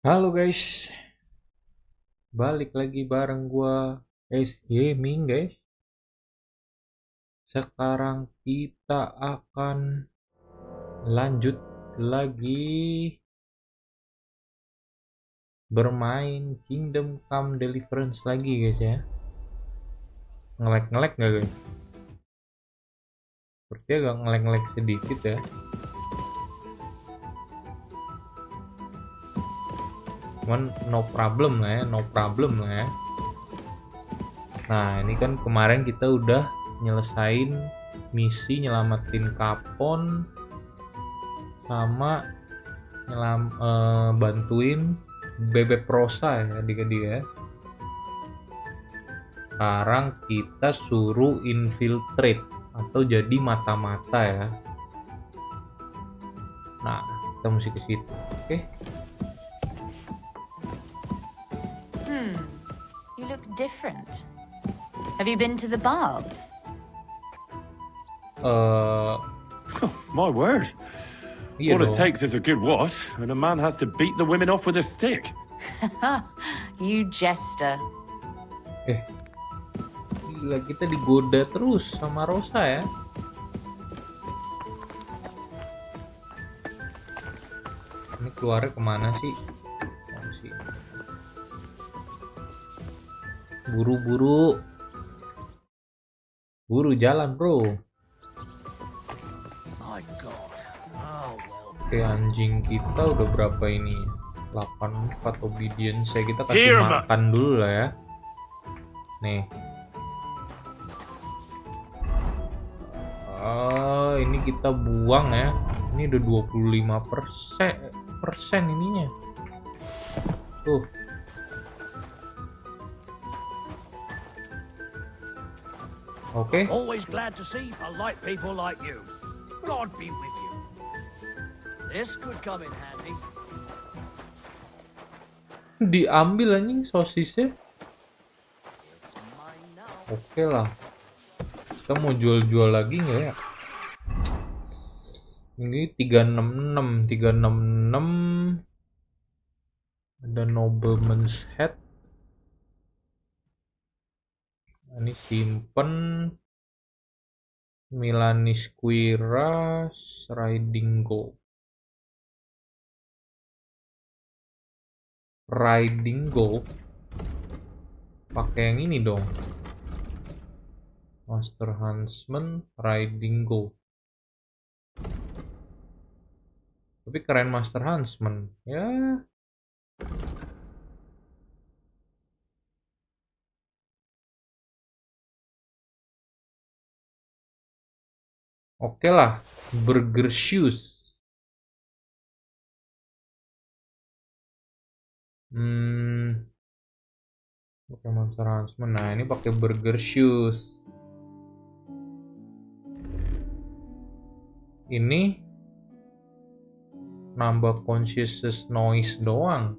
Halo guys, balik lagi bareng gua guys gaming guys. Sekarang kita akan lanjut lagi bermain Kingdom Come Deliverance lagi guys ya. Ngelek-ngelek nggak guys? Seperti agak ngelek-ngelek sedikit ya. Cuman no problem lah ya, no problem lah ya. Nah ini kan kemarin kita udah nyelesain misi nyelamatin Kapon sama bantuin Bebek Rosa ya adik-adik ya. Sekarang kita suruh infiltrate atau jadi mata-mata ya. Nah, kita mesti ke situ. Oke. You look different. Have you been to the baths? My word. Iya All it dong. takes is a good wash, and a man has to beat the women off with a stick. You jester. Gila, kita digoda terus sama Rosa ya. Ini keluarnya kemana sih? Oh, sih. Buru-buru. Buru jalan bro. My God. Oh, well. Oke, anjing kita udah berapa ini? 84 obedience ya. Kita kasih Here, makan dulu lah ya. Nih. Ini kita buang ya. Ini udah 25% ininya. Tuh. Oke. Always glad to see polite people like you. God be with you. This could come in handy. Diambil anjing sosisnya. It's mine now. Oke lah. Kita mau jual-jual lagi nggak ya? Ini 366. Ada nobleman's head. Ini simpen. Milanis Quiras Riding Go. Pakai yang ini dong. Master Huntsman Riding Go. Tapi keren Master Huntsman ya. Oke lah, Burger Shoes. Pokemon Harassment. Nah, ini pakai Burger Shoes. Ini nambah conscious noise doang.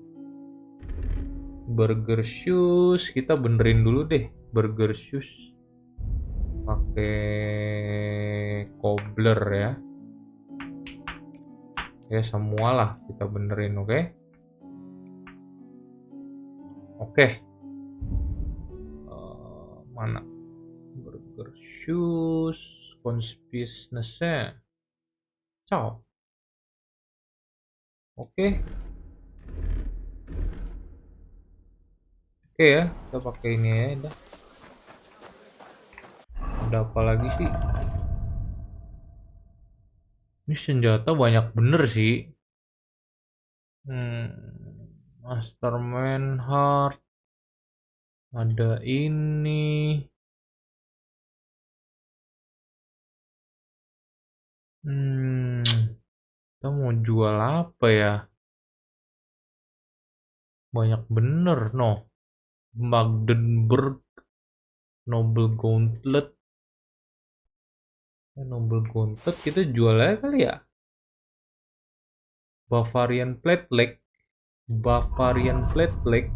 Burger Shoes kita benerin dulu deh. Burger Shoes pakai cobbler ya. Ya semualah kita benerin, oke? Oke. Mana Burger Shoes conspicuousness-nya? Ciao. Oke. Oke ya, kita pakai ini ya, udah. Ada apa lagi sih? Ini senjata banyak bener sih. Masterman Heart. Ada ini. Kita mau jual apa ya? Banyak bener, no. Magdeburg, Noble Gauntlet. Noble Gauntlet kita jual aja kali ya. Bavarian Plate Leg. Bavarian Plate Leg.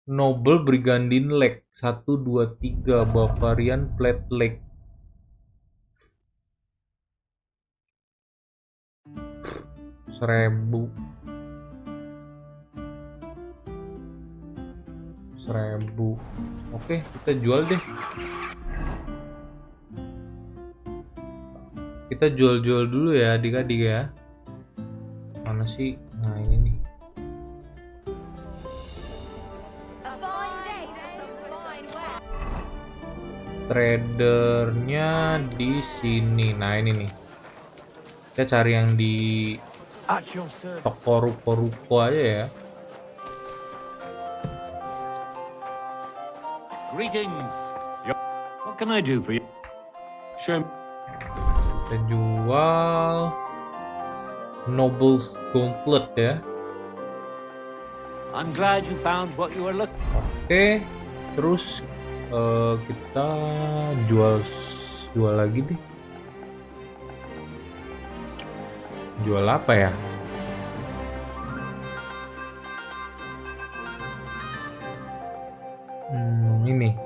Noble Brigandine Leg 1, 2, 3. Bavarian Plate Leg. Seribu. Oke, kita jual deh. Kita jual-jual dulu ya adik-adik ya. Mana sih? Nah ini nih. Tradernya di sini. Nah ini nih. Kita cari yang di toko ruko-ruko aja ya. Greetings. What can I do for you? Show me. Kita jual Noble's Gauntlet ya. I'm glad you found what you were looking for. Oke, terus kita jual lagi deh. Jual apa ya? Ini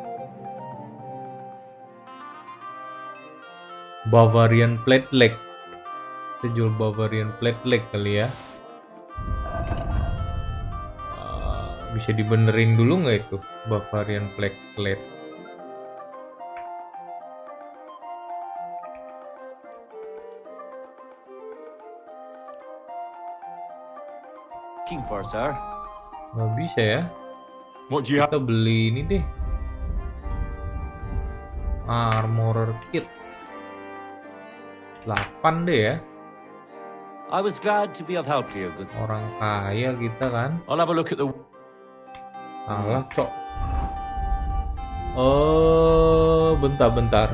Bavarian Plate Leg. Kita jual Bavarian Plate Leg kali ya. Bisa dibenerin dulu nggak itu Bavarian Plate Leg? Looking for, sir. Nggak bisa ya. What do you have? Kita beli ini deh. Armorer Kit 8 deh ya. I was glad to be of help to you. Good. Orang kaya kita kan. I'll have a look at the. Salah cok. Bentar.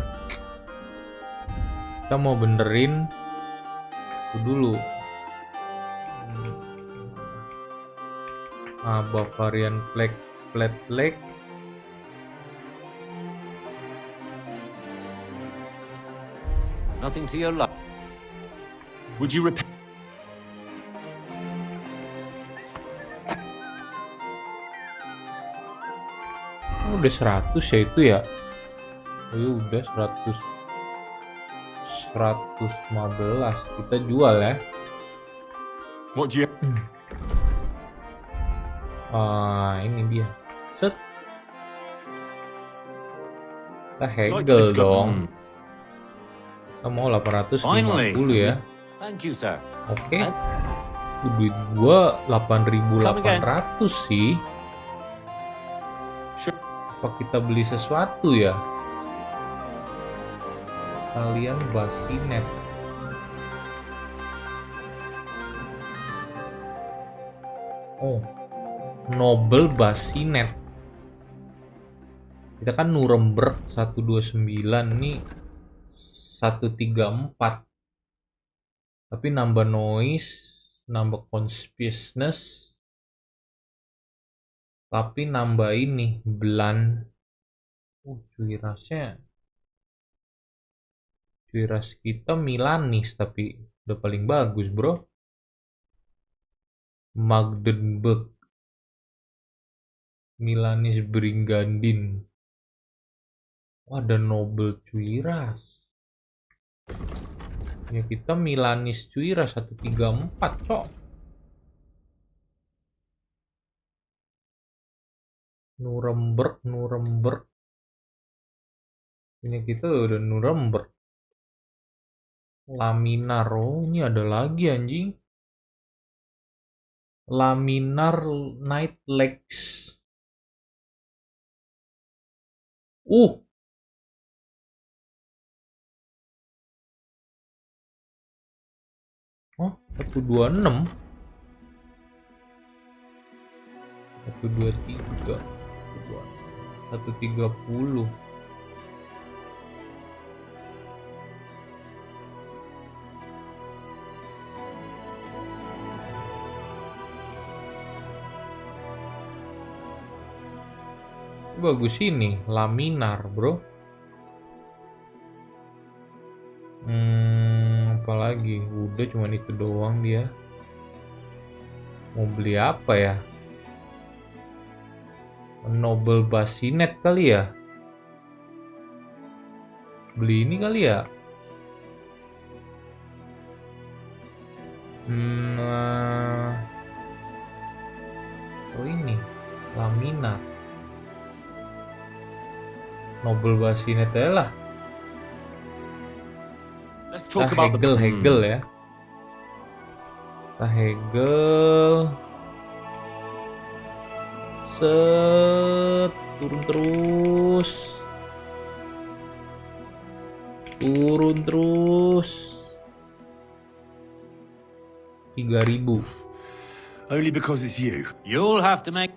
Kita mau benerin itu dulu. Bavarian Plate Leg. Nothing to your luck. Would you repair? Udah 100 ya itu ya. Oh ya udah 115 kita jual ya. What do you? Ini dia. Set. Kita Like hagel this guy. dong. Kita mau 850 ya. Thank you, sir. Oke. Duit gua 8.800 sih. Sure. Apa kita beli sesuatu ya? Kalian basinet. Oh, Noble Basinet. Kita kan Nuremberg 129 nih 134. Tapi nambah noise nambah conspicuousness, tapi nambah ini blunt. Cuy ras kita Milanis, tapi udah paling bagus bro. Magdeburg, Milanis Bringgandin. Ada Nobel Cuiras. Ya kita Milanis Cuiras 134 cok. Nuremberg. Ini kita udah Nuremberg. Laminar, ini ada lagi anjing. Laminar Night Legs. Oh 126, 123, 130. Bagus ini laminar bro. Apalagi udah cuman itu doang dia. Mau beli apa ya? Nobel Bassinet kali ya. Beli ini kali ya. Oh ini laminar. Nobel Bassinet lah. Let's talk about Hegel ya. Hegel. Set, turun terus. 3.000. Only because it's you. You'll have to make...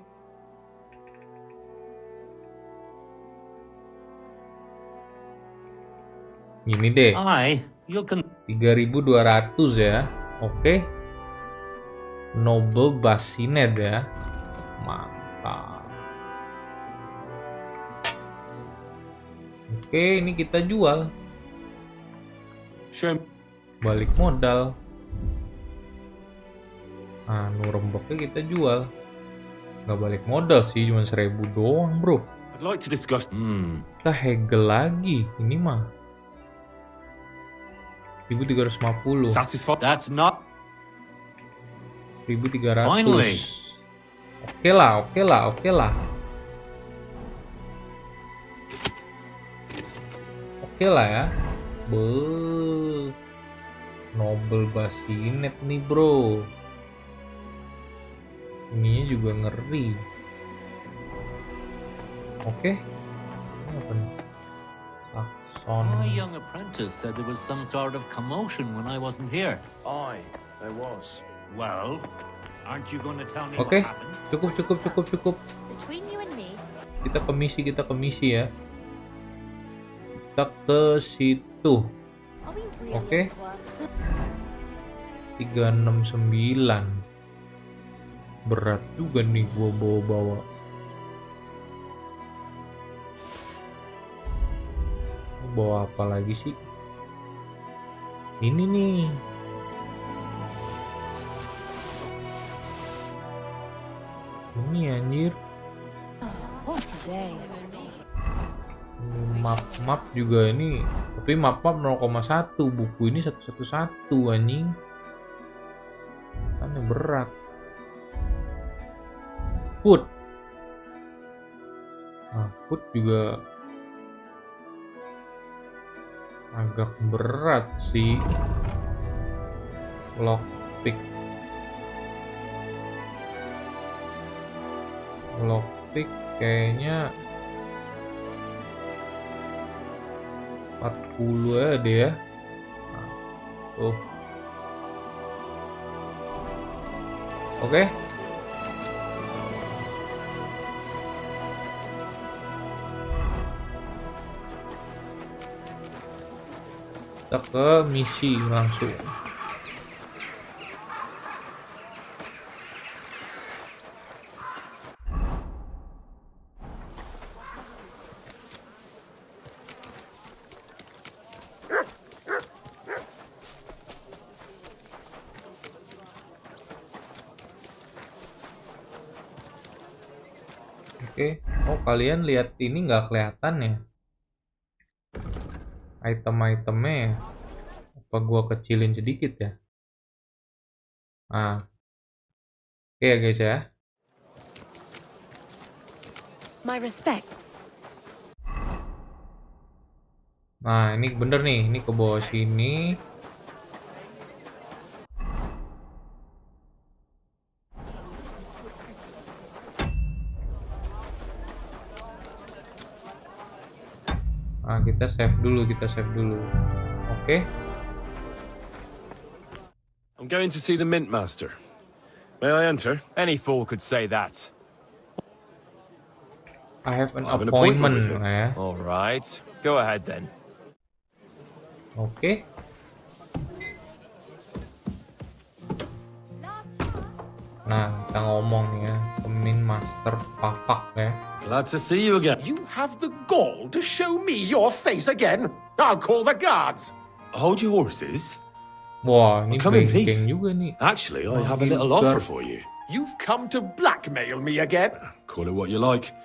Ini deh. You can... 3.200 ya. Oke. Nobel Bassinet ya. Mantap. Oke, ini kita jual. Balik modal. Nah, Nurembergnya kita jual. Nggak balik modal sih, cuma 1.000 doang bro. I'd like to discuss. Kita Hegel lagi. Ini mah 1.350. Satisfied. That's not... 1.300. Finally. Oke lah. Oke lah ya. Nobel Bassinet nih bro. Ininya juga ngeri. Oke. Ini apa nih? My young apprentice said there was some sort of commotion when I wasn't here. Aye, there was. Well, aren't you going to tell me Oke, what happened? cukup. Between you and me, Kita ke misi ya. Kita ke situ. are we really Oke. at work? 369. Berat juga nih gua bawa. Bawa apa lagi sih? Ini nih. Ini anjir. What today? Map juga ini. Tapi map 0,1. Buku ini 111 anjing. Kan berat. Food. Nah, food juga agak berat sih. Lockpick kayaknya 40 aja deh ya. Nah, tuh. Oke. Kita ke misi langsung. Oke. Oh, kalian lihat ini nggak kelihatan ya? Item-itemnya ya? Apa gua kecilin sedikit ya? Nah, oke ya guys ya. My respects. Nah, ini bener nih, ini ke bawah sini. Nah, kita save dulu. Oke. I'm going to see the Mint Master. May I enter? Any fool could say that. I have an I have an appointment appointment with him. ya. All right, go ahead then. Oke. Nah, kita ngomong ya, ke Mint Master Papak ya. Glad to see you again. You have the gall to show me your face again? I'll call the guards. Hold your horses. Wah, ini Come in peace. bengkeng juga nih. Actually, I have a you little got- offer for you. You've come to blackmail me again? Call it what you like.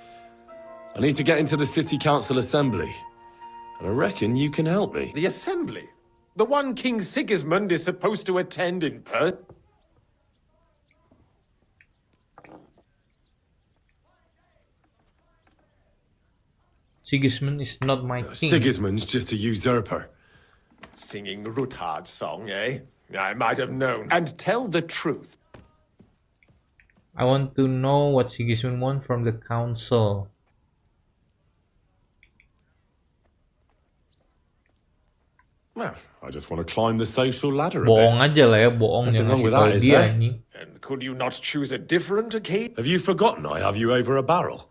I need to get into the City Council Assembly. And I reckon you can help me. The assembly? The one King Sigismund is supposed to attend in Perth? Sigismund is not my king. Sigismund's just a usurper. Singing Ruthard's song, eh? I might have known. And tell the truth. I want to know what Sigismund wants from the council. Well, I just want to climb the social ladder a Bohong bit. aja lah ya, bohong Nothing jangan wrong ngasih with tahu that, is dia there? anjing. And could you not choose a different occasion? Have you forgotten I have you over a barrel?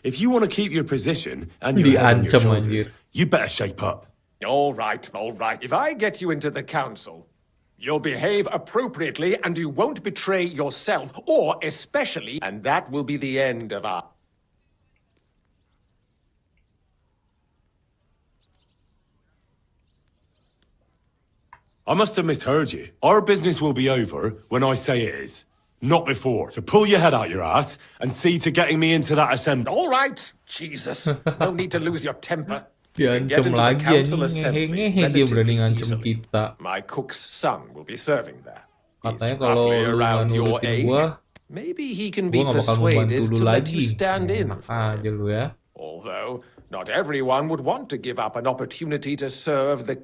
If you want to keep your position and your head on your Diancam, shoulders, anjir. you better shape up. All right, all right. If I get you into the council, you'll behave appropriately and you won't betray yourself, or especially, and that will be the end of our... I must have misheard you. Our business will be over when I say it is, not before. So pull your head out your ass and see to getting me into that assembly. All right, Jesus. No need to lose your temper. You can get Diancam into the lagi council anjing, assembly ngehe-ngehe dia berani relatively ngancam easily. kita. My cook's son will be serving there. He's Katanya kalau roughly lu nggak around your nurutin age. gua, Maybe he can gua be nggak bakal membantu persuaded lu to let lagi. you stand in Enak for aja him. lu ya. Although, not everyone would want to give up an opportunity to serve the...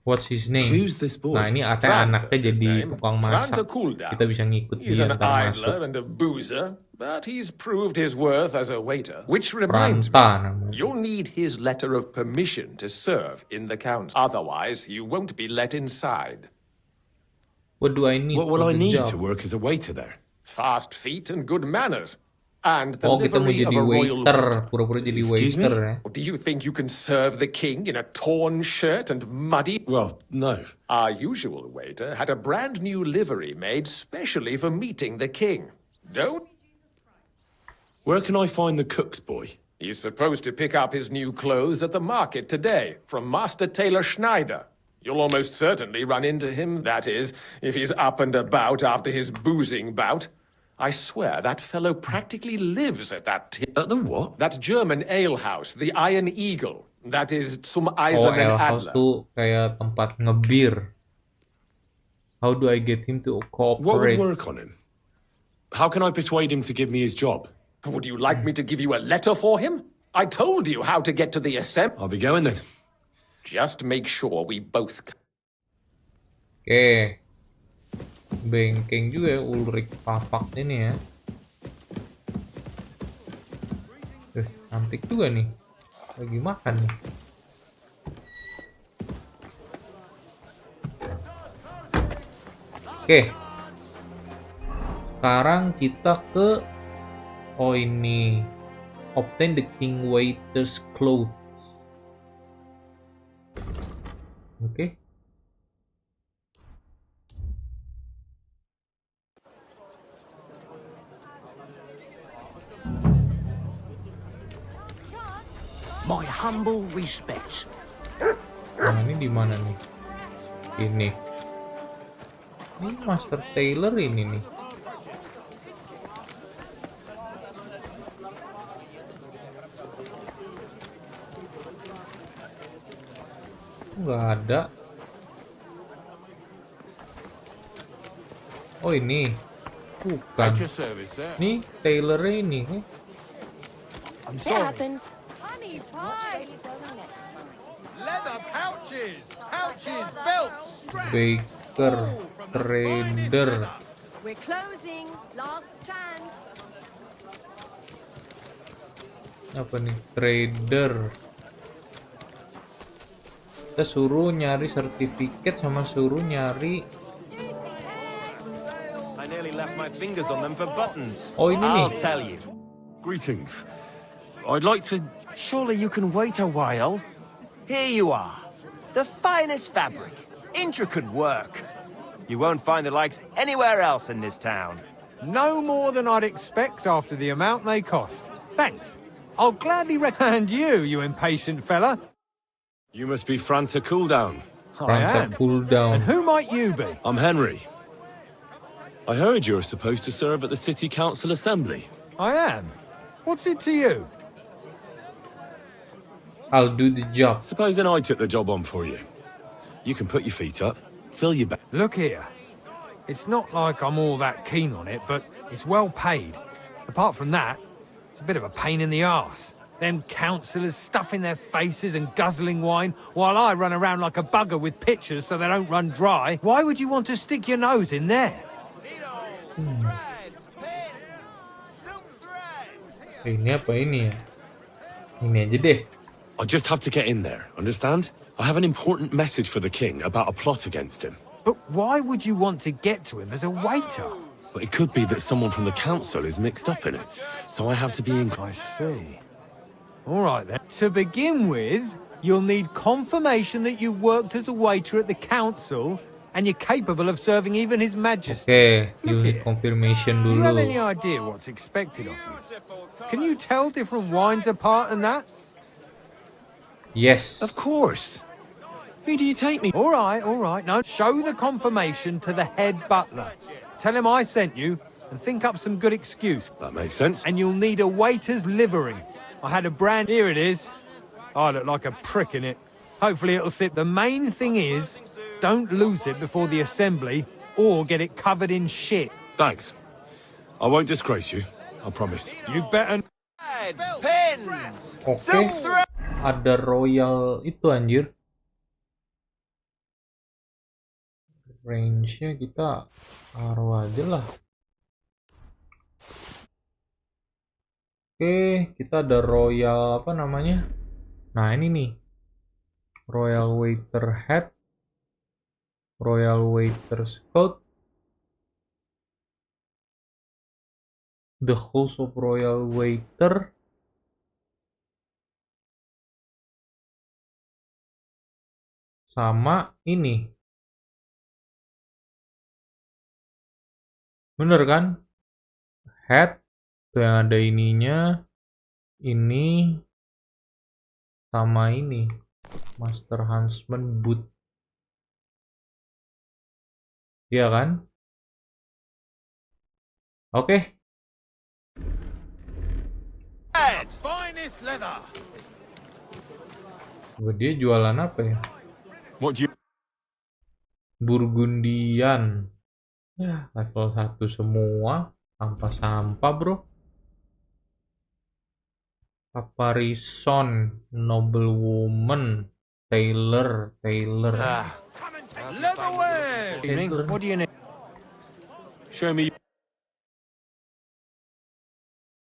What's his name? Who's this boy? Nah, ini Franta anaknya is his jadi name. tukang masak. Franta Cooldown. Kita bisa ngikut He's dia an ntar masuk. idler and a boozer, but he's proved his worth as a waiter. Which reminds Franta me, namanya. you'll need his letter of permission to serve in the council. Otherwise, you won't be let inside. What do I need What will for I the need job? to work as a waiter there? Fast feet and good manners. And the Oh, kita mau livery of jadi a royal waiter. waiter. Pura-pura jadi Excuse me? waiter ya. Do you think you can serve the king in a torn shirt and muddy? Well, no. Our usual waiter had a brand new livery made specially for meeting the king. Don't... Where can I find the cook's boy? He's supposed to pick up his new clothes at the market today from Master Tailor Schneider. You'll almost certainly run into him, that is, if he's up and about after his boozing bout. I swear that fellow practically lives at that At the what? that German alehouse, the Iron Eagle. That is some Oh, Eisernen ale house Adler. tuh kayak tempat ngebir. How do I get him to What would cooperate? work on him? How can I persuade him to give me his job? Would you like me to give you a letter for him? I told you how to get to the assembly. I'll be going then. Just make sure we both... Oke. Bengkeng juga ya Ulrich Papak ini ya. Cantik juga nih. Lagi makan nih. Oke. Sekarang kita ke ini. Obtain the king waiter's clothes. Oke. My humble respects. Nah, ini di mana nih? Ini. Ini Master Tailor ini nih. Nggak ada. Oh ini. Bukan. At your service, sir. Nih Taylor ini. I'm It sorry. happens. Leather pouches, pouches, belts, straps. Baker, trader. We're closing. Last chance. Apa nih? Trader. Kita suruh nyari sertifikat sama suruh nyari. I nearly left my fingers on them for buttons. Oh, ini I'll nih. tell you. Greetings. I'd like to. Surely you can wait a while. Here you are. The finest fabric. Intricate work. You won't find the likes anywhere else in this town. No more than I'd expect after the amount they cost. Thanks. I'll gladly recommend you, you impatient fella. You must be Franta Cooldown. I am. Cool down. And who might you be? I'm Henry. I heard you're supposed to serve at the City Council Assembly. I am. What's it to you? I'll do the job. Supposing I took the job on for you. You can put your feet up, fill your bag. Look here. It's not like I'm all that keen on it, but it's well paid. Apart from that, it's a bit of a pain in the arse. Them councillors stuffing their faces and guzzling wine, while I run around like a bugger with pitchers so they don't run dry. Why would you want to stick your nose in there? Ini apa ini ya? Ini aja deh. I just have to get in there, understand? I have an important message for the king about a plot against him. But why would you want to get to him as a waiter? But it could be that someone from the council is mixed up in it, so I have to be in. I see. All right then. To begin with, you'll need confirmation that you worked as a waiter at the council and you're capable of serving even His Majesty. Oke, Look unit here. confirmation Do you have any dulu. idea what's expected of you? Can you tell different wines apart and that? Yes. Of course. Who do you take me? All right. Now show the confirmation to the head butler. Tell him I sent you and think up some good excuse. That makes sense. And you'll need a waiter's livery. I had a brand. Here it is. I look like a prick in it. Hopefully it'll sit. The main thing is, don't lose it before the assembly or get it covered in shit. Thanks. I won't disgrace you. I promise. You better. Pins! Oke. Ada royal itu anjir. Range-nya kita taruh aja lah. Oke, kita ada royal apa namanya? Nah, ini nih. Royal waiter hat. Royal waiter's coat. The host of royal waiter. Sama ini. Bener kan? Hat tuh yang ada ininya. Ini sama ini. Master Huntsman boot. Iya kan? Oke. Finest leather. Dia jualan apa ya? What do you? Burgundian. Ya, level 1 semua. Sampah-sampah, bro. Caparison, Noblewoman, Taylor. Leatherware. Taylor. What do you need? Show me.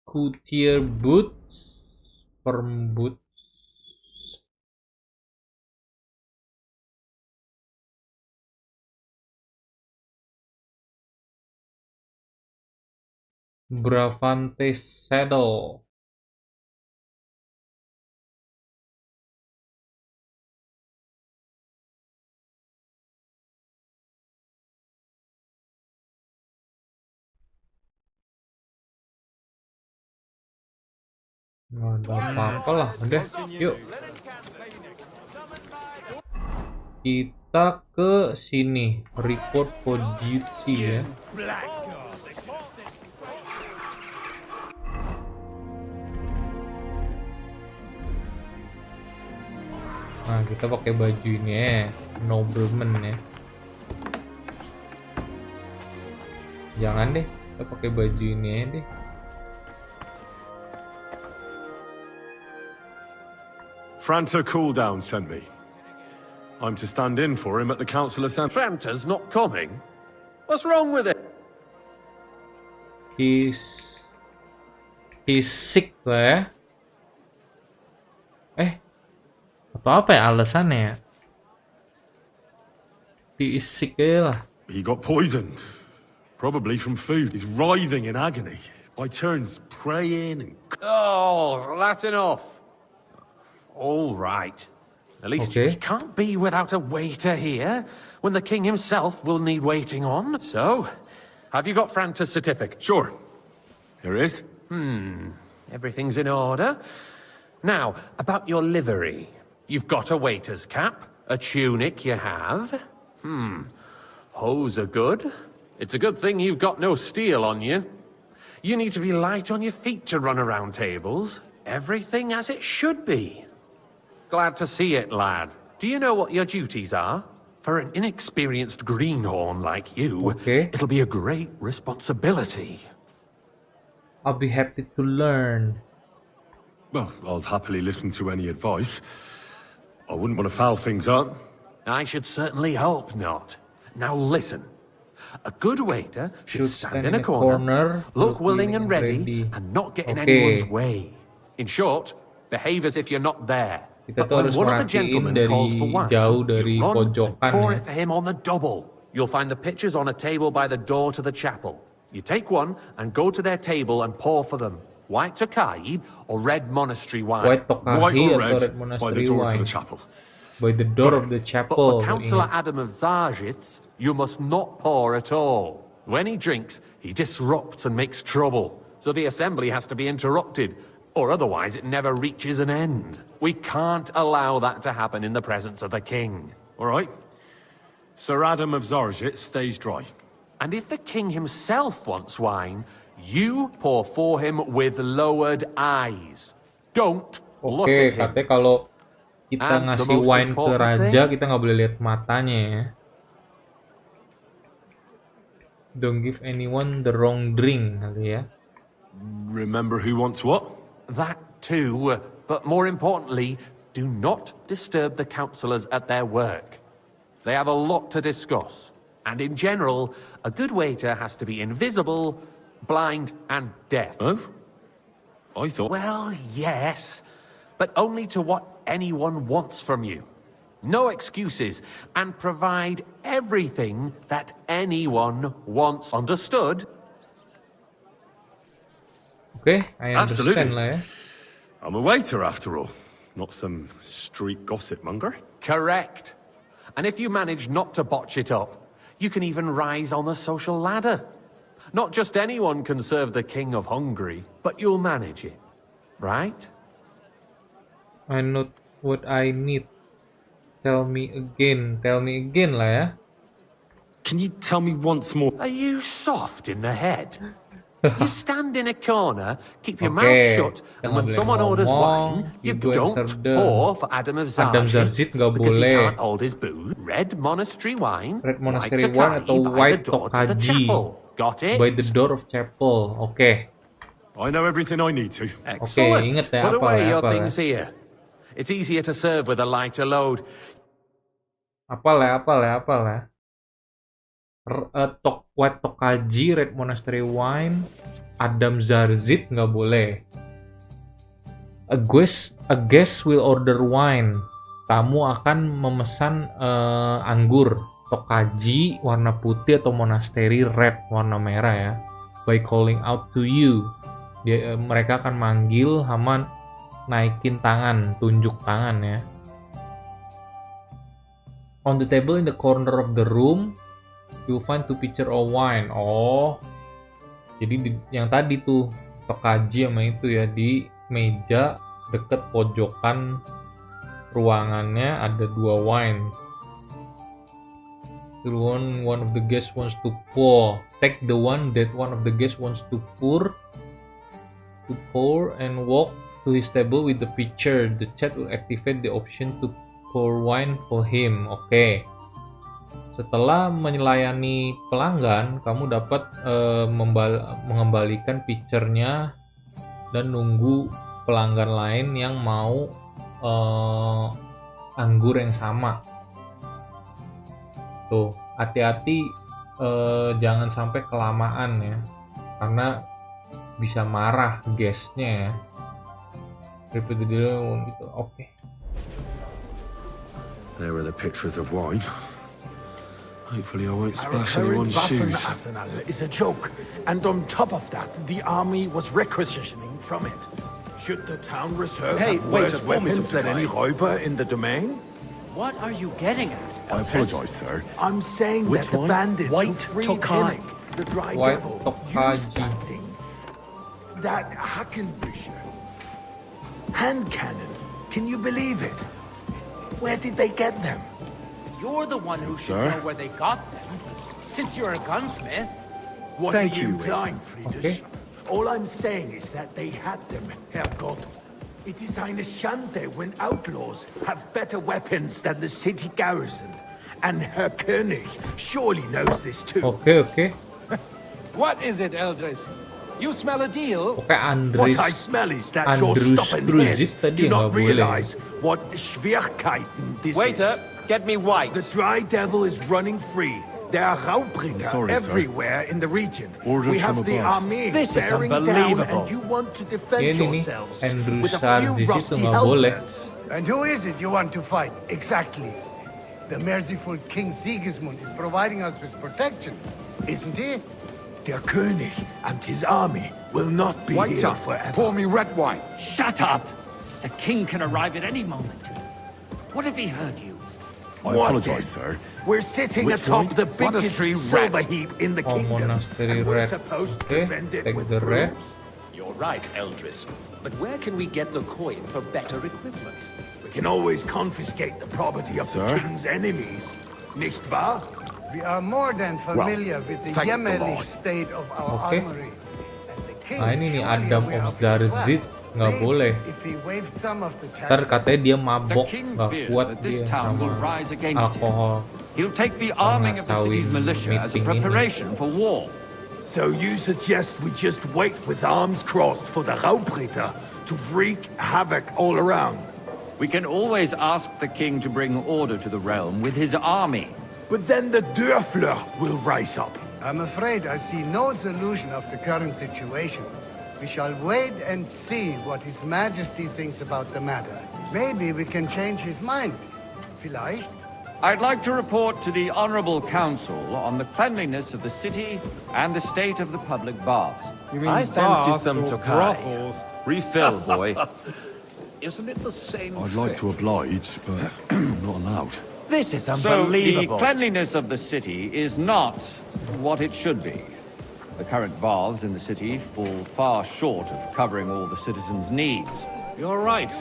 Coutier boots, firm boots. Bravante saddle. Nggak ada apa-apa lah, udah, yuk. Kita ke sini, report for duty ya. Nah, kita pakai baju ini ya, nobleman ya. Jangan deh, kita pakai baju ini ya deh. Franta Cooldown sent me. I'm to stand in for him at the council assembly. Franta's not coming? What's wrong with it? He's sick lah ya. Atau apa ya alasannya ya? He is sick aja lah. He got poisoned. Probably from food. He's writhing in agony. By turns praying and... Oh, that's enough. All right. At least Okay. we can't be without a waiter here, when the king himself will need waiting on. So, have you got Franta's certificate? Sure. Here it is. Everything's in order. Now, about your livery. You've got a waiter's cap, a tunic you have. Hose are good. It's a good thing you've got no steel on you. You need to be light on your feet to run around tables. Everything as it should be. Glad to see it, lad. Do you know what your duties are? For an inexperienced greenhorn like you, Okay. it'll be a great responsibility. I'll be happy to learn. Well, I'll happily listen to any advice. I wouldn't want to foul things up. I should certainly hope not. Now listen. A good waiter should stand in a corner, look willing and ready, and not get in Okay. anyone's way. In short, behave as if you're not there. Kita But tuh when harus one of the merhatiin gentlemen dari calls for wine, jauh dari you run and pojokan pour ya. it for him on the double. You'll find the pitchers on a table by the door to the chapel. You take one and go to their table and pour for them. White Tokai or red monastery wine. White White Tokahi or atau red, Red by the Monastery door to Wine. the chapel. By the door of the But chapel. for Councillor Ingat. Adam of Zarjitz, you must not pour at all. When he drinks, he disrupts and makes trouble. So the assembly has to be interrupted, or otherwise it never reaches an end. We can't allow that to happen in the presence of the king. All right. Sir Adam of Zarjit stays dry. And if the king himself wants wine, you pour for him with lowered eyes. Don't look Oke, at him. katanya kalau kita And the ngasih most wine ke important raja, thing- kita nggak boleh lihat matanya ya. Don't give anyone the wrong drink kali ya. Remember who wants what? That too, but more importantly, do not disturb the councillors at their work. They have a lot to discuss. And in general, a good waiter has to be invisible, blind, and deaf. Oh? I thought... Well, yes, but only to what anyone wants from you. No excuses, and provide everything that anyone wants. Understood? Oke, I Absolutely. understand lah ya. I'm a waiter, after all. Not some street gossip monger. Correct. And if you manage not to botch it up, you can even rise on the social ladder. Not just anyone can serve the king of Hungary, but you'll manage it. Right? I know what I need. Tell me again lah ya. Can you tell me once more? Are you soft in the head? You stand in a corner, keep your Oke, mouth shut, kita and nggak when boleh someone orders ngomong, wine, you ibu yang don't serdem. pour for Adam of Adam Zarjitz, Zarjit nggak because he boleh. can't hold his booze. Red monastery wine, Red white Monastery Tokai Wine atau by White the door to the Tokaji. chapel. Got it? By the door of chapel. Oke. I know everything I need to. Excellent. ingat ya, Put hafal away ya, your hafal ya. things here. It's easier to serve with a lighter load. Apal ya. White Tokaji, Red Monastery Wine, Adam Zarjit nggak boleh. A guest will order wine. Tamu akan memesan anggur. Tokaji warna putih atau monastery red warna merah ya. By calling out to you. Mereka akan manggil sama naikin tangan, tunjuk tangan ya. On the table in the corner of the room, you'll find 2 pitcher of wine. Oh, jadi yang tadi tuh Tokaji sama itu ya, di meja deket pojokan ruangannya ada 2 wine. The one of the guests wants to pour. Take the one that one of the guests wants to pour, and walk to his table with the pitcher. The chat will activate the option to pour wine for him. Oke. Setelah melayani pelanggan, kamu dapat mengembalikan pitchernya dan nunggu pelanggan lain yang mau anggur yang sama. Tuh, hati-hati jangan sampai kelamaan ya, karena bisa marah guestnya ya. Repeat the deal gitu. Oke. There are the pictures of wine. Hopefully I won't Our splash current anyone's shoes. Waffen arsenal is a joke, and on top of that, the army was requisitioning from it. Should the town reserve Hey, have wait, worse weapons than any Räuber in the domain? What are you getting at? I apologise, sir. I'm saying Which that the one? bandits who White freed Tokai. Hennig, the dry White devil, Tokai. used that thing. That Hackenbücher. Hand cannon. Can you believe it? Where did they get them? You're the one who should Sir? know where they got them. Since you're a gunsmith. What Thank are you you, implying, Friedrich? All I'm saying is that they had them, Herrgott. It is eine Schande when outlaws have better weapons than the city garrison. And Herr König surely knows this too. Oke. What is it, Eldris? You smell a deal? Oke, What I smell is that your Andrus stubborn heads Kruzit tadi do not nggak boleh. realize what Schwierigkeiten this Waiter, is. get me white. The dry devil is running free. There are Raubbringer sorry, sir. everywhere in the region. Orders we have from the above. army This is bearing down, unbelievable. and you want to defend Ini nih, yourselves Andrus with a few Sargis itu rusty nggak boleh. helmets. And who is it you want to fight, exactly? The merciful King Sigismund is providing us with protection, isn't he? Der König and his army will not be here forever. Pour me red wine. Shut up! The king can arrive at any moment. What if he heard you? I What apologise, then? sir. We're sitting Which atop one? the biggest Monastery silver red. heap in the Oh, kingdom, monastery and we're red. supposed to Okay, defend it take with the red. brooms. You're right, Eldris. But where can we get the coin for better equipment? We can always confiscate the property of Sir? the king's enemies, nicht wahr? We are more than familiar with the thank the yeomanly Lord. state of our Okay. armory. And the king Nah, ini nih, surely Adam aware of of it as well. Zarzit nggak Maybe boleh. If he waived some of the Ntar taxes. katanya dia The mabok, king nggak fears kuat that this dia town will sama rise against him. alkohol. He'll take the Sama arming of the city's kawin militia as a meeting ini. preparation for war. So you suggest we just wait with arms crossed for the Raubritter to wreak havoc all around? We can always ask the king to bring order to the realm with his army. But then the Dörfler will rise up. I'm afraid I see no solution of the current situation. We shall wait and see what His Majesty thinks about the matter. Maybe we can change his mind. Vielleicht? I'd like to report to the Honorable Council on the cleanliness of the city and the state of the public baths. I fancy some Tokai. Refill, boy. Isn't it the same I'd like to oblige, but I'm not allowed. This is So the unbelievable. cleanliness of the city is not what it should be. The current baths in the city fall far short of covering all the citizens' needs. You're right.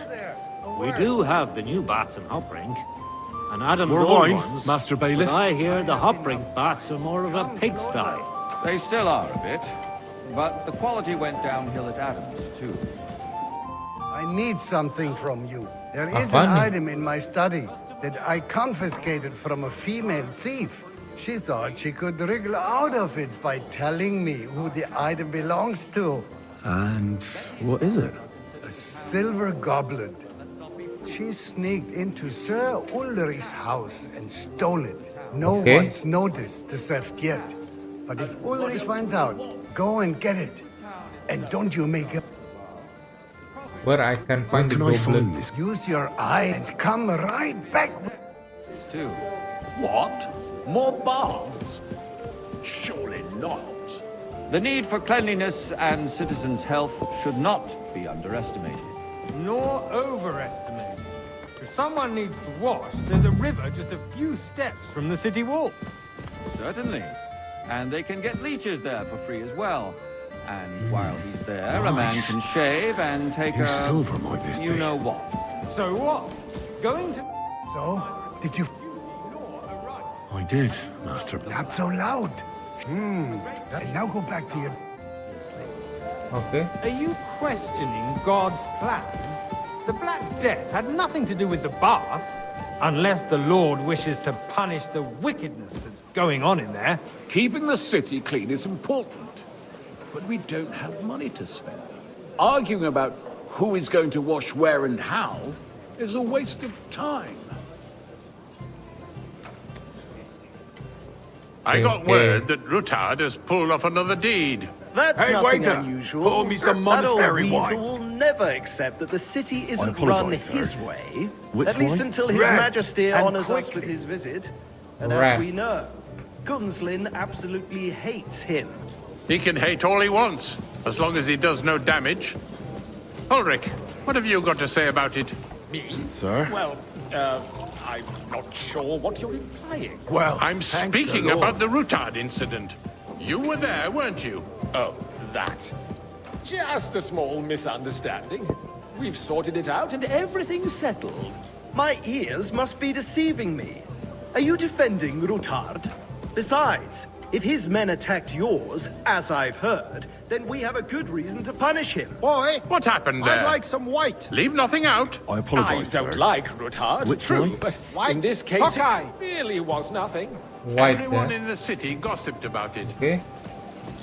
We do have the new bats in Hopbrink. And Adam's More old wine, ones. Master Bailiff. But I hear the Hopbrink bats are more of a pigsty. They still are a bit, but the quality went downhill at Adams, too. I need something from you. There is an Apaan nih? item in my study that I confiscated from a female thief. She thought she could wriggle out of it by telling me who the item belongs to. And what is it? A silver goblet. She sneaked into Sir Ulrich's house and stole it. No Okay. one's noticed the theft yet. But if Ulrich finds out, go and get it. And don't you make a... Where I can Where find the can I goblet. find this? Use your eye and come right back. Too. What? More baths? Surely not. The need for cleanliness and citizens' health should not be underestimated. Nor overestimated. If someone needs to wash, there's a river just a few steps from the city walls. Certainly. And they can get leeches there for free as well. And while he's there, a man Nice. can shave and take Whose a... silver might this you be? know what. So what? Going to... So, did you... I did, Master. Not so loud. And now go back to your... Oke. Are you questioning God's plan? The Black Death had nothing to do with the baths. Unless the Lord wishes to punish the wickedness that's going on in there. Keeping the city clean is important, but we don't have money to spare. Arguing about who is going to wash where and how is a waste of time. I got word that Rutard has pulled off another deed. That's Hey, nothing waiter, unusual. pour me some That old monastery weasel wine. will never accept that the city isn't apologise, run sir. his way. Which at least wine? until His Red, Majesty and honours us quickly. with his visit. And Red. as we know, Gunslin absolutely hates him. He can hate all he wants, as long as he does no damage. Ulrich, what have you got to say about it? Me? Sir? Well, I'm not sure what you're implying. Well, I'm thank speaking the Lord. about the Rutard incident. You were there, weren't you? Oh, that. Just a small misunderstanding. We've sorted it out and everything's settled. My ears must be deceiving me. Are you defending Rutard? Besides, if his men attacked yours, as I've heard, then we have a good reason to punish him. Boy, What happened there? I'd like some white. Leave nothing out. I don't like Rutard, true, but in this case Hawkeye. it really was nothing. White Everyone ya. in the city gossiped about it. Oke.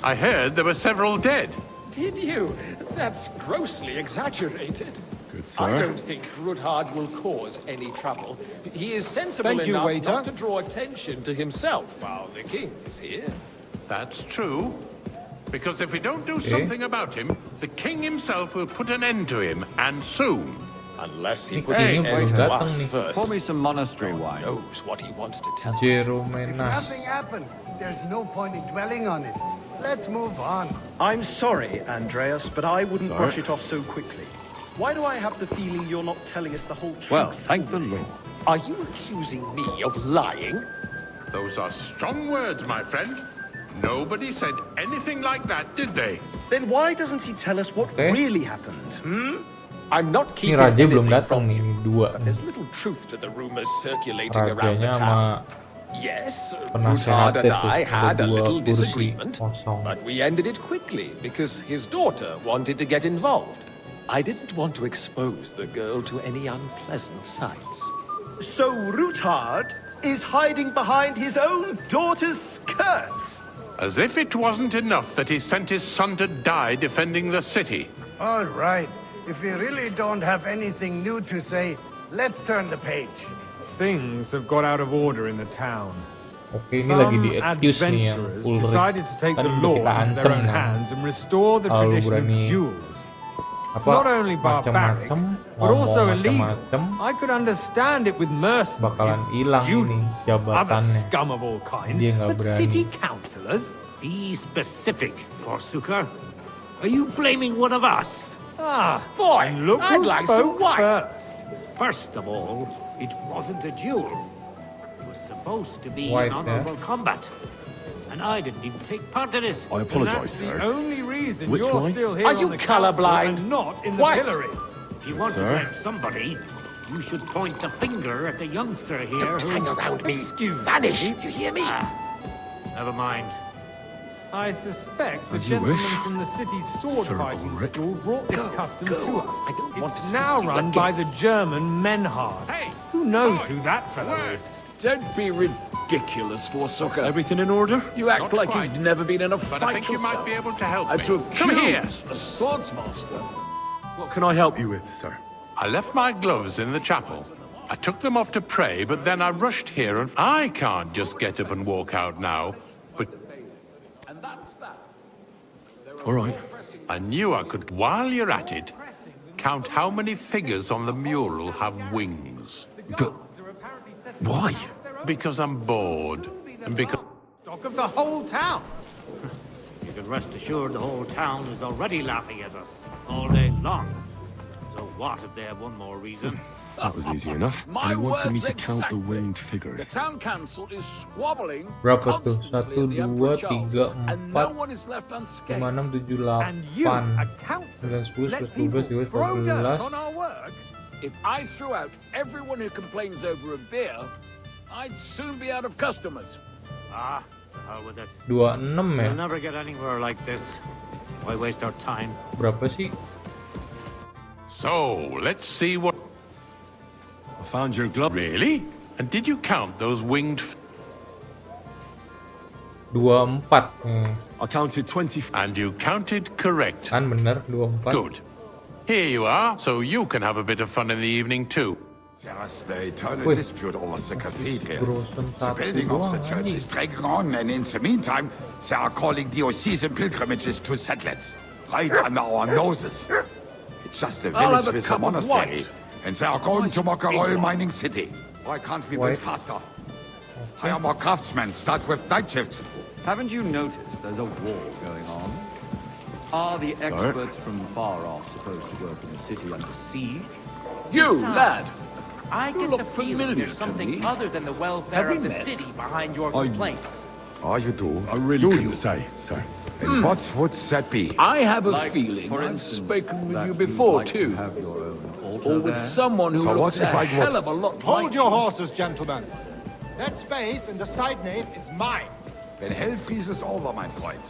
I heard there were several dead. Did you? That's grossly exaggerated. Good, I don't think Rutard will cause any trouble. He is sensible Thank you, enough waiter. not to draw attention to himself while the king is here. That's true. Because if we don't do something about him, the king himself will put an end to him, and soon. Unless he Ini puts kucingnya an belum end to datang us nih. first. Pour me some monastery Who wine. knows what he wants to tell us. If Jeromenas. nothing happened, there's no point in dwelling on it. Let's move on. I'm sorry, Andreas, but I wouldn't Sir? brush it off so quickly. Why do I have the feeling you're not telling us the whole truth? Well, thank the Lord. Are you accusing me of lying? Those are strong words, my friend. Nobody said anything like that, did they? Then why doesn't he tell us what Okay. really happened? I'm not Ini keeping raja belum anything datang from nih, you. ini dua. There's little truth to the rumors circulating around Rajanya the sama town. Yes, Rutard penasehatnya and tuh I had ada a dua little kursi disagreement, kosong. but we ended it quickly because his daughter wanted to get involved. I didn't want to expose the girl to any unpleasant sights. So Rutard is hiding behind his own daughter's skirts. As if it wasn't enough that he sent his son to die defending the city. All right. If we really don't have anything new to say, let's turn the page. Things have got out of order in the town. Oke, ini lagi di Some accuse nih yang adventurers Ulrich. decided to take Kan the udah law kita into their ancam own kan. hands and restore the Kalau tradition of berani duels. It's apa, not only barbaric, macam-macam, but also ngomong illegal. macam-macam, I could understand it with mercenaries, bakalan hilang ini students, other jabatannya. scum of all kinds, Dia nggak but berani. city councillors? Be specific, Forsooker. Are you blaming one of us? Ah, Boy, and look I'd who like some spoke white. first. First of all, it wasn't a duel. It was supposed to be White, an honorable combat. And I didn't even take part in it. I apologise, sir. That's the only reason Which you're one? still here Are you on the council colourblind? and not in the White. pillory. If you want to blame somebody, you should point the finger at the youngster here Don't hang around me. Excuse Vanish, me. you hear me? Never mind. I suspect the As you gentleman wish, from the city's sword Sir fighting Ulrich. school brought this custom to us. I don't want to It's see now you run again. by the German Menhard. Hey! Who knows boy, who that fellow word. is? Don't be ridiculous, Forsooker. Everything in order? You act Not like quite. you've never been in a But fight I think you might yourself. be able to help And me. to Come here. accuse a swordsmaster. What can I help you with, sir? I left my gloves in the chapel. I took them off to pray, but then I rushed here and I can't just get up and walk out now. But And that's that. All right. I knew I could, while you're at it, count how many figures on the mural have wings. But why? Because I'm bored. And because Stock of the whole town. You can rest assured the whole town is already laughing at us all day long. So what if they have one more reason? That was easy enough. My And he wanted me words to count the exactly. winged The figures. town council is squabbling Berapa tuh? constantly in the 1, Emperor 2, Charles, 3, and no 4, one is left 5, unscathed. 6, 7, 8, And you, 9, a 10, council, 11, 12, let 13, people 14, throw dirt 15, on our work? If I threw out everyone who complains over a beer, I'd soon be out of customers. Ah, the hell with it. 26 ya? We'll never get anywhere like this. Why waste our time? Berapa sih? so let's see what I found your glove. Really? And did you count those winged... 24. I counted 20. And you counted correct. Kan bener 24. Good. Here you are, so you can have a bit of fun in the evening too. There's the eternal Wait. dispute over the cathedral. Großen The building of the church is dragging on, and in the meantime, they are calling diocesan pilgrimages to settlers, right under our noses. It's just a I'll village have a with a cup of monastery, white. and they are going to mock a oil mining city. Why can't we build White. faster? Hire more craftsmen, start with night shifts. Haven't you noticed there's a war going on? Are the experts from far off supposed to work in a city under siege? You, lad! I You get look the feeling familiar there's to something me. other than the welfare Have we of the met? city behind your Are you- complaints. Oh, you do? I really do couldn't you? say, sir. And what would that be? I have a Like, feeling for I've instance, spoken with that you you'd before, like to too. have your own altar Or with there. someone who So what looks if a I hell would- of a lot Hold like your you. horses, gentlemen. That space in the side nave is mine. When hell freezes over, my friend,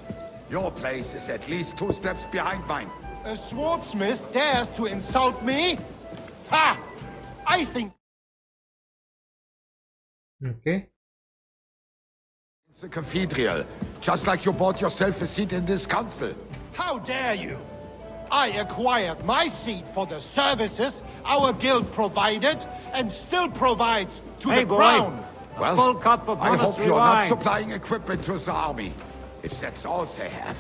your place is at least 2 steps behind mine. A swordsmith dares to insult me? Ha! I think Oke. It's the cathedral, just like you bought yourself a seat in this council. How dare you? I acquired my seat for the services our guild provided and still provides to Hey, the boy. crown. Well, Full cup of I hope monastery you're not wine. supplying equipment to the army. If that's all they have,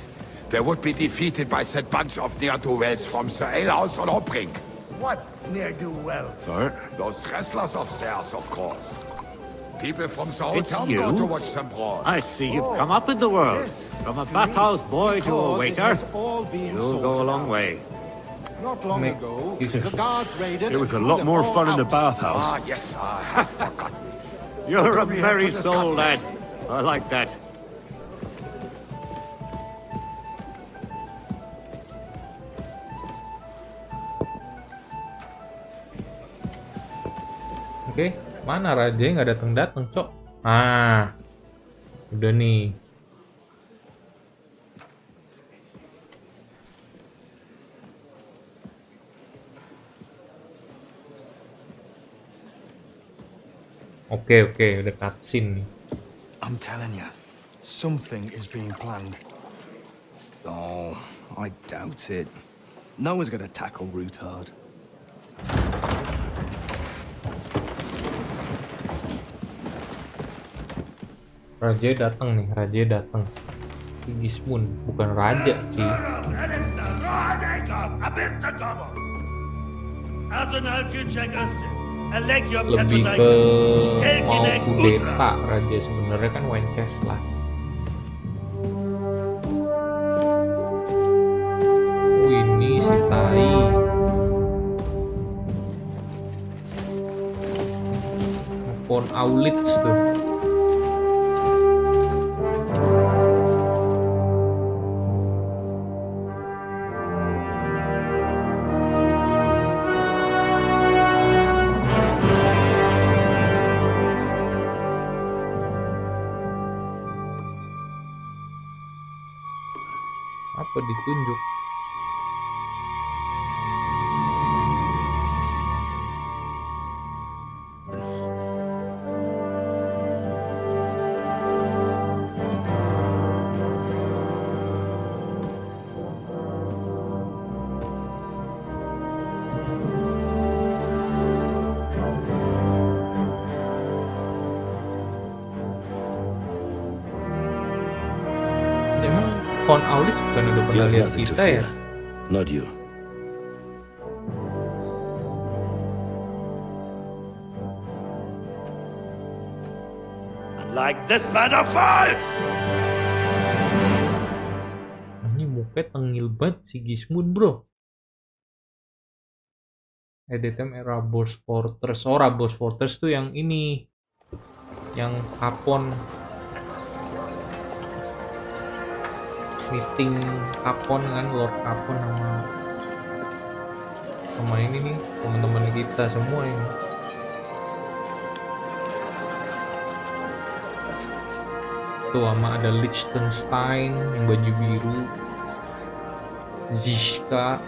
they would be defeated by that bunch of ne'er-do-wells from the alehouse on Hopring. What ne'er-do-wells? Those wrestlers of theirs, of course. People from the whole It's town you? go to watch them brawl. I see you've come up in the world. This is From a to me, bathhouse boy to a Because it waiter, has all been you'll go a sorted long out. way. Not long Make- ago, the guards raided. It was a and lot threw more them fun all in the out. bathhouse. Ah, yes, I had forgotten. You're What a do we have merry to discuss soul, lad. next? I like that. Oke, mana raja nggak datang-datang, cok? Ah, udah nih. Oke, udah cutscene nih. I'm telling you, something is being planned. Oh, I doubt it. No one's gonna tackle Rootard. Raja datang nih, raja datang. Sigismund, bukan raja sih. Lebih ke mau kudeta raja sebenarnya kan Wenceslas. Ini si Tai. Von Aulitz tuh. Apa ditunjuk? Emang Von Aulitz bukan udah You pernah have lihat nothing to kita ya? fear. Not you. Like this man of false! Ini mukanya tengil banget Sigismund, bro. EDTM Rabos Fortress. Oh, Rabos Fortress tuh yang ini. Yang Capon. Meeting Capon kan, Lord Capon sama ini nih, teman-teman kita semua ini. Tuh sama ada Liechtenstein yang baju biru, Zizka,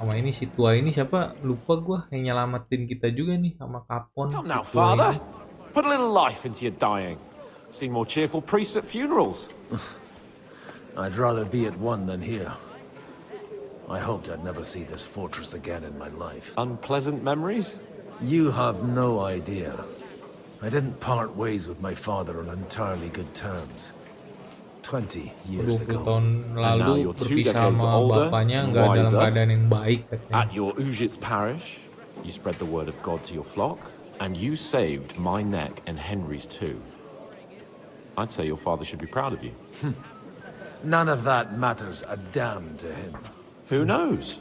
sama Sama ini si tua ini siapa? Lupa gua yang nyelamatin kita juga nih sama Kapon. Come now, si tua father. ini. Put a little life into your dying. Seen more cheerful priests at funerals. I'd rather be at one than here. I hoped I'd never see this fortress again in my life. Unpleasant memories? You have no idea. I didn't part ways with my father on entirely good terms. 20 years 20 ago. tahun And now lalu you're 2 berpisah decades sama older, bapaknya nggak dalam wiser. keadaan yang baik katanya. At your Ujit's parish, you spread the word of God to your flock, and you saved my neck and Henry's too. I'd say your father should be proud of you. None of that matters a damn to him. Who knows?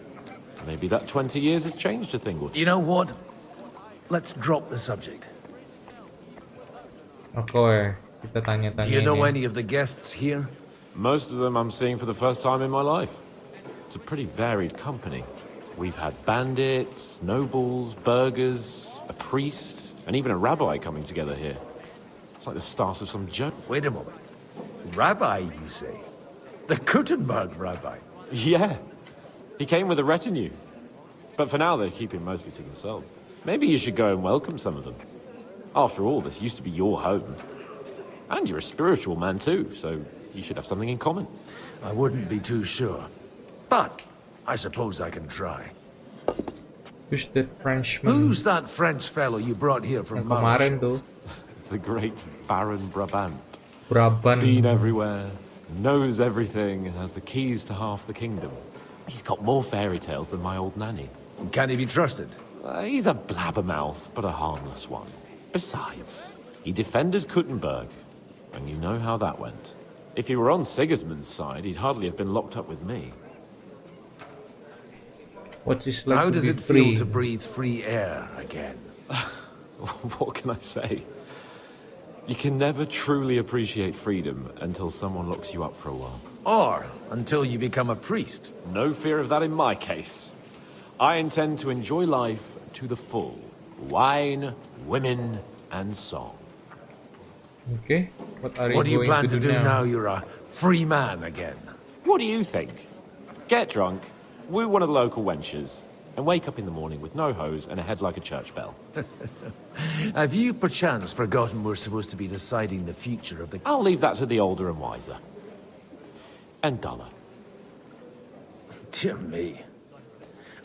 Maybe that 20 years has changed a thing or two. You know what? Let's drop the subject. Oke, kita tanya-tanya. Do you know ini. any of the guests here? Most of them I'm seeing for the first time in my life. It's a pretty varied company. We've had bandits, nobles, burghers, a priest, and even a rabbi coming together here. It's like the start of some joke. Wait a moment. Rabbi, you say? The Gutenberg rabbi? Yeah. He came with a retinue. But for now, they keep him mostly to themselves. Maybe you should go and welcome some of them. After all, this used to be your home. And you're a spiritual man too, so you should have something in common. I wouldn't be too sure. But I suppose I can try. Who's the Frenchman? Who's that French fellow you brought here from Yang kemarin tuh. The great Baron Brabant. Brabant. Been everywhere, knows everything, and has the keys to half the kingdom. He's got more fairy tales than my old nanny. Can he be trusted? He's a blabbermouth, but a harmless one. Besides, he defended Gutenberg, and you know how that went. If he were on Sigismund's side, he'd hardly have been locked up with me. What is like How to does be it feel free? to breathe free air again? What can I say? You can never truly appreciate freedom until someone locks you up for a while. Or until you become a priest. No fear of that in my case. I intend to enjoy life to the full. Wine, women, and song. Okay, what are What do you going plan to to do now you're a free man again? What do you think? Get drunk, woo one of the local wenches, and wake up in the morning with no hose and a head like a church bell. Have you perchance forgotten we're supposed to be deciding the future of the... I'll leave that to the older and wiser. And duller. Dear me.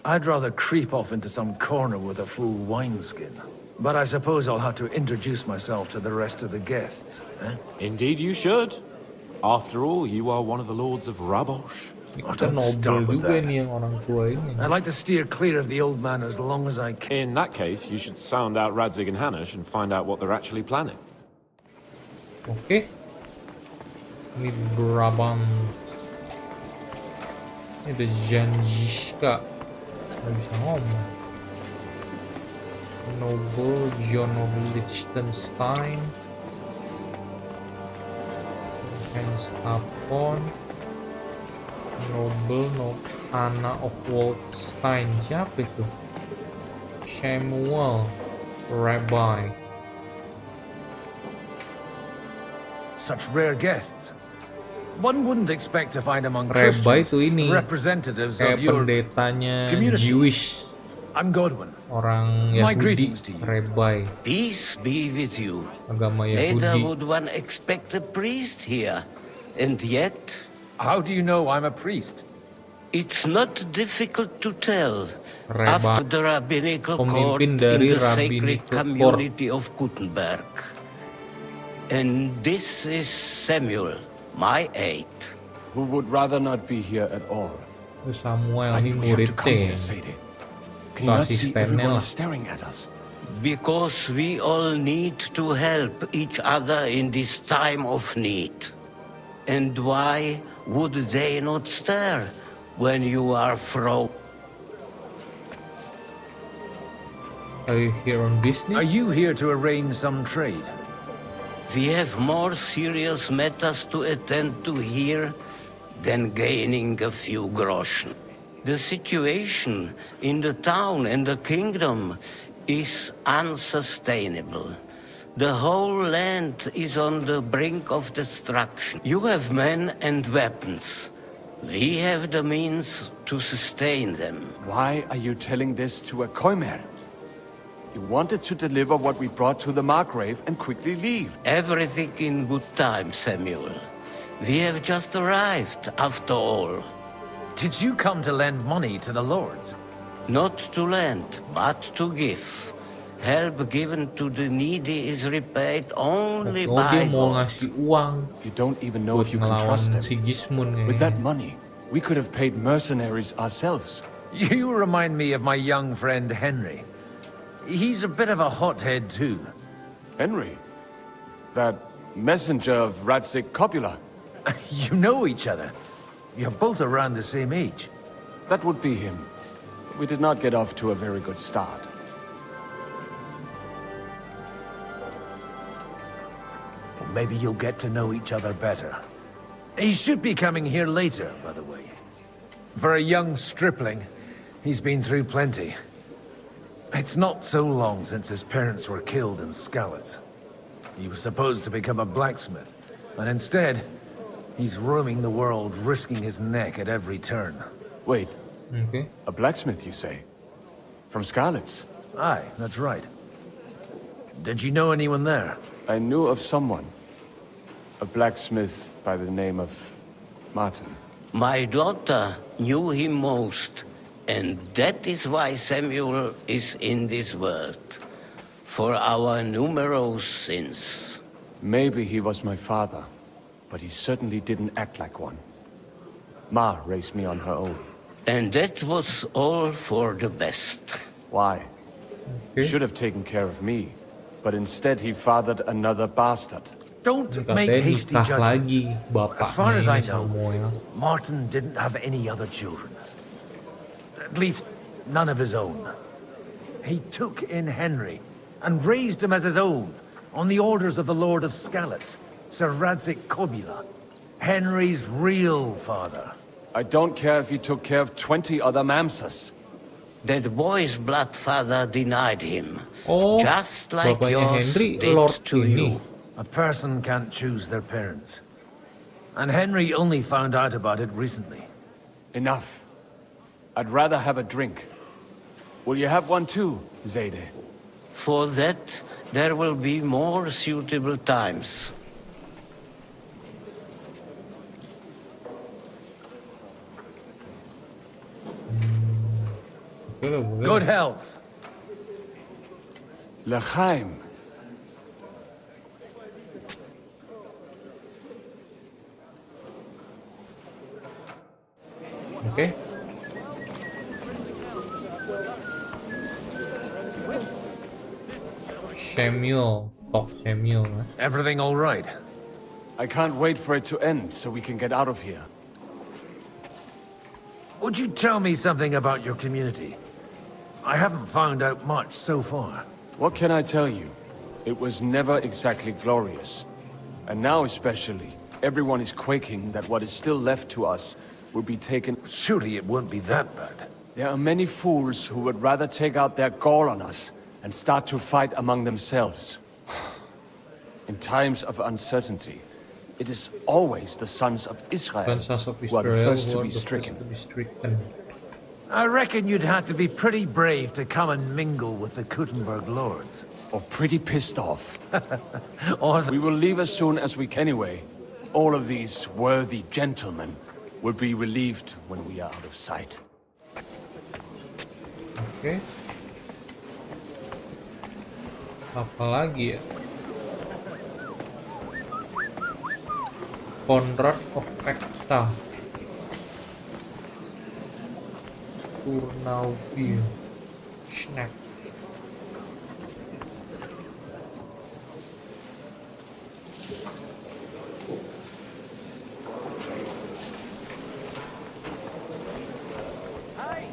I'd rather creep off into some corner with a full wineskin. But I suppose I'll have to introduce myself to the rest of the guests, eh? Indeed you should. After all, you are one of the lords of Rabosh. Oh, Kita don't start noble with juga that. nih yang orang tua ini. I'd like to steer clear of the old man as long as I can. In that case, you should sound out Radzig and Hanush and find out what they're actually planning. Oke. Ini Brabant. Ini ada Janjiska. Nggak bisa ngomong. Noble John of Liechtenstein. Hans Apon. Noble Anna of Waldstein. Siapa itu? Samuel Rabbi. Such rare guests. One wouldn't expect to find among Rabbi Christians itu ini representatives kayak of your pendetanya community. Jewish. I'm Godwin. Orang My Yahudi, greetings to you. Rabbi, Peace be with you. agama Later Yahudi. would one expect a priest here. And yet, How do you know I'm a priest? it's not difficult to tell. Rabbi, After the rabbinical court pemimpin in dari the sacred rabbinical court. community of Gutenberg. And this is Samuel, my aide. Who would rather not be here at all. Itu Samuel Why ini did we have to come here, muridnya. Sadie? Can you not see Asistennya everyone lah. is staring at us? Because we all need to help each other in this time of need. And why would they not stare when you are frozen? Are you here on business? Are you here to arrange some trade? We have more serious matters to attend to here than gaining a few groschen. The situation in the town and the kingdom is unsustainable. The whole land is on the brink of destruction. You have men and weapons. We have the means to sustain them. Why are you telling this to a Koimer? You wanted to deliver what we brought to the Margrave and quickly leave. Everything in good time, Samuel. We have just arrived, after all. Did you come to lend money to the lords? Not to lend, but to give. Help given to the needy is repaid only Oh, by dia mau God. ngasih uang You don't even know buat if you can ngelawan trust him. Sigismund With kayaknya. that money, we could have paid mercenaries ourselves. You remind me of my young friend Henry. He's a bit of a hothead too. Henry? That messenger of Radzik Copula? You know each other. You're both around the same age. That would be him. We did not get off to a very good start. Well, maybe you'll get to know each other better. He should be coming here later, by the way. For a young stripling, he's been through plenty. It's not so long since his parents were killed in Skalitz. He was supposed to become a blacksmith, and instead, he's roaming the world, risking his neck at every turn. Wait, Okay. a blacksmith, you say? From Skalitz? Aye, that's right. Did you know anyone there? I knew of someone. A blacksmith by the name of Martin. My daughter knew him most, and that is why Samuel is in this world. For our numerous sins. Maybe he was my father, but he certainly didn't act like one. Ma raised me on her own. And that was all for the best. Why? He should have taken care of me, but instead he fathered another bastard. Don't make Katanya hasty nikah judgments. lagi As far as I bapaknya know, Samuel. Martin didn't have any other children. At least, none of his own. He took in Henry and raised him as his own on the orders of the Lord of Skalitz, Sir Radzik Kobila, Henry's real father. I don't care if he took care of 20 other Mamsas. That boy's blood father denied him. Oh, just like bapaknya yours Henry did Lord to ini. you. A person can't choose their parents. And Henry only found out about it recently. Enough. I'd rather have a drink. Will you have one too, Zayde? For that, there will be more suitable times. Good health. L'chaim. Oke. Samuel, talk Samuel. Everything all right? I can't wait for it to end so we can get out of here. Would you tell me something about your community? I haven't found out much so far. What can I tell you? It was never exactly glorious. And now especially, everyone is quaking that what is still left to us will be taken... Surely it won't be that bad. There are many fools who would rather take out their gall on us and start to fight among themselves. In times of uncertainty, it is always the sons of Israel who are the first to be stricken. I reckon you'd have to be pretty brave to come and mingle with the Kuttenberg lords. Or pretty pissed off. Or we will leave as soon as we can anyway. All of these worthy gentlemen will be relieved when we are out of sight. Oke. Apa lagi ya? Conrad of Pekta. Turnauville. Snack. Hey,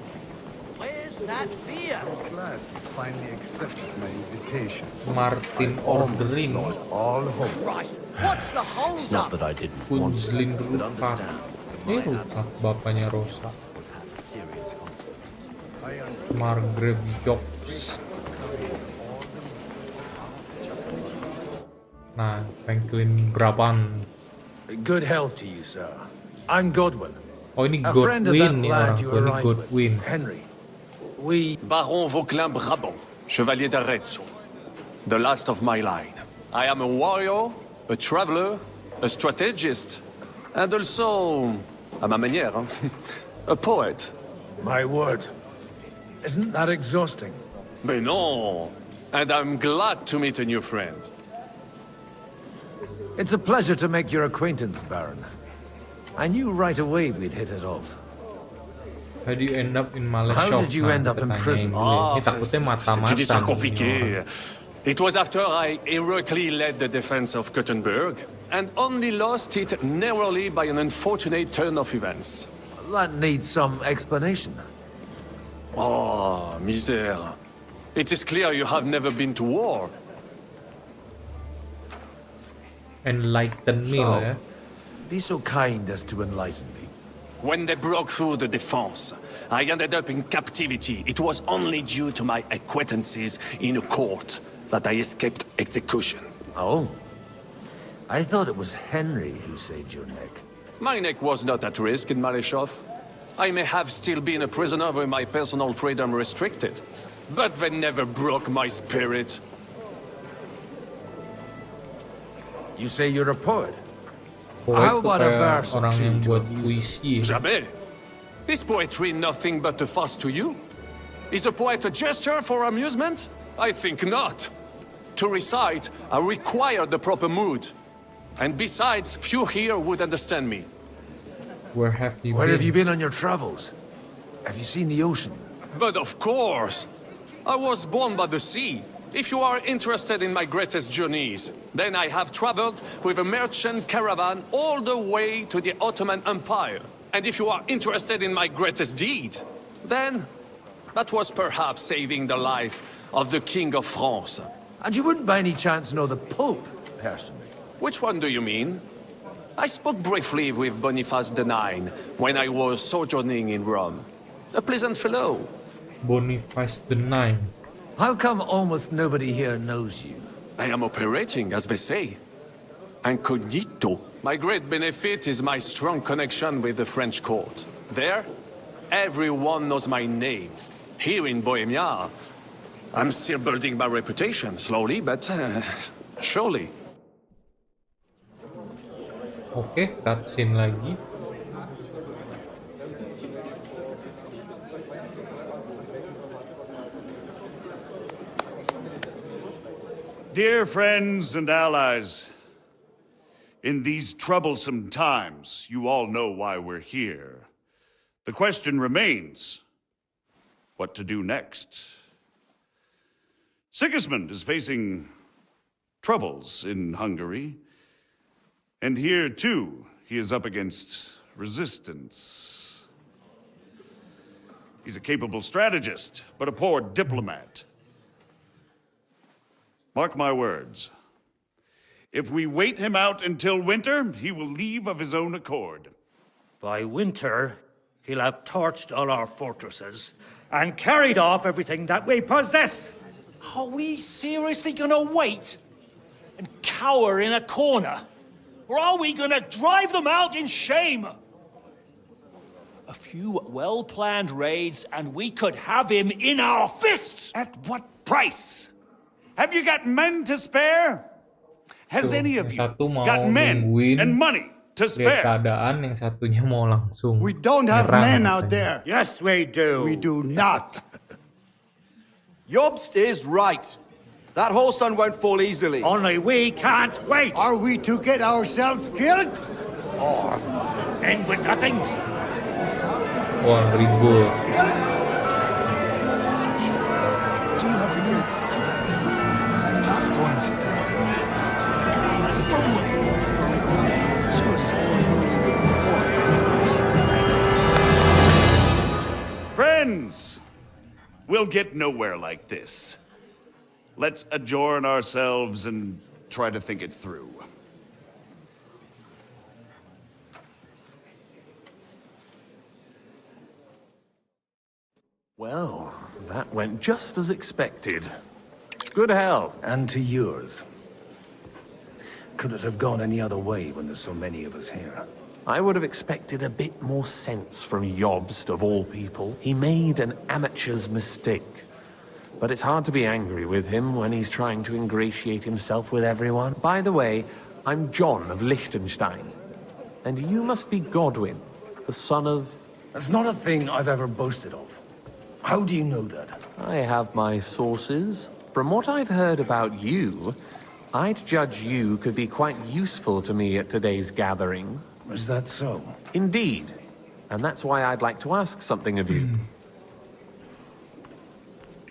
where's that beer? Glad you finally accepted my invitation. Martin Ordering. All hope. Christ, what's the hold up? that I didn't want to, Kunzlin but Ruka. understand. Ini Ruka, bapaknya Rosa. Margrave Jobs. Nah, Franklin Brabant. Good health to you, sir. I'm Godwin, Oh, ini A friend of that Godwin nih orang lad you tuh, ini arrived with, Godwin. Henry. We... Baron Vauquelin Brabant, Chevalier d'Arezzo. The last of my line. I am a warrior, a traveler, a strategist, and also, à ma manière, a poet. My word. Isn't that exhausting? Mais non! And I'm glad to meet a new friend. It's a pleasure to make your acquaintance, Baron. I knew right away we'd hit it off. How do you end up in Malashov? How did you end up in prison? Ini takutnya mata-mata. It is so compliqué. It was after I heroically led the defense of Gothenburg, and only lost it narrowly by an unfortunate turn of events. That needs some explanation. Oh, misère. It is clear you have never been to war. Enlighten me lah ya. Be so kind as to enlighten me. When they broke through the defense, I ended up in captivity. It was only due to my acquaintances in a court that I escaped execution. Oh? I thought it was Henry who saved your neck. My neck was not at risk in Malashov. I may have still been a prisoner with my personal freedom restricted, but they never broke my spirit. You say you're a poet? Poet How tuh about a kayak verse or orang two yang to buat amuse puisi. Jamais. Is poetry nothing but a fuss to you? Is a poet a gesture for amusement? I think not. To recite, I require the proper mood. And besides, few here would understand me. Where have you Where been? have you been on your travels? Have you seen the ocean? But of course! I was born by the sea. If you are interested in my greatest journeys, then I have traveled with a merchant caravan all the way to the Ottoman Empire. And if you are interested in my greatest deed, then that was perhaps saving the life of the King of France. And you wouldn't by any chance know the Pope, personally? Which one do you mean? I spoke briefly with Boniface IX when I was sojourning in Rome. A pleasant fellow. Boniface IX. How come almost nobody here knows you? I am operating, as they say. Incognito. My great benefit is my strong connection with the French court. There, everyone knows my name. Here in Bohemia, I'm still building my reputation, slowly, but surely. Oke, cutscene lagi. Dear friends and allies, in these troublesome times, you all know why we're here. The question remains, what to do next? Sigismund is facing troubles in Hungary, and here too, he is up against resistance. He's a capable strategist, but a poor diplomat. Mark my words. If we wait him out until winter, he will leave of his own accord. By winter, he'll have torched all our fortresses and carried off everything that we possess. Are we seriously gonna wait and cower in a corner? Or are we gonna drive them out in shame? A few well-planned raids and we could have him in our fists! At what price? Have you got men to spare? Has any of you got men and money to Lihat spare? keadaan, yang satunya mau langsung. We don't have nyerang men out katanya. there. Yes, we do. We do not. Jobst is right. That whole sun won't fall easily. Only we can't wait. Are we to get ourselves killed? Or end with nothing. Wah, ribut. Friends, we'll get nowhere like this. Let's adjourn ourselves and try to think it through. Well, that went just as expected. Good health. And to yours. Could it have gone any other way when there's so many of us here? I would have expected a bit more sense from Jobst, of all people. He made an amateur's mistake. But it's hard to be angry with him when he's trying to ingratiate himself with everyone. By the way, I'm John of Liechtenstein. And you must be Godwin, the son of... That's not a thing I've ever boasted of. How do you know that? I have my sources. From what I've heard about you, I'd judge you could be quite useful to me at today's gathering. Is that so? Indeed. And that's why I'd like to ask something of you.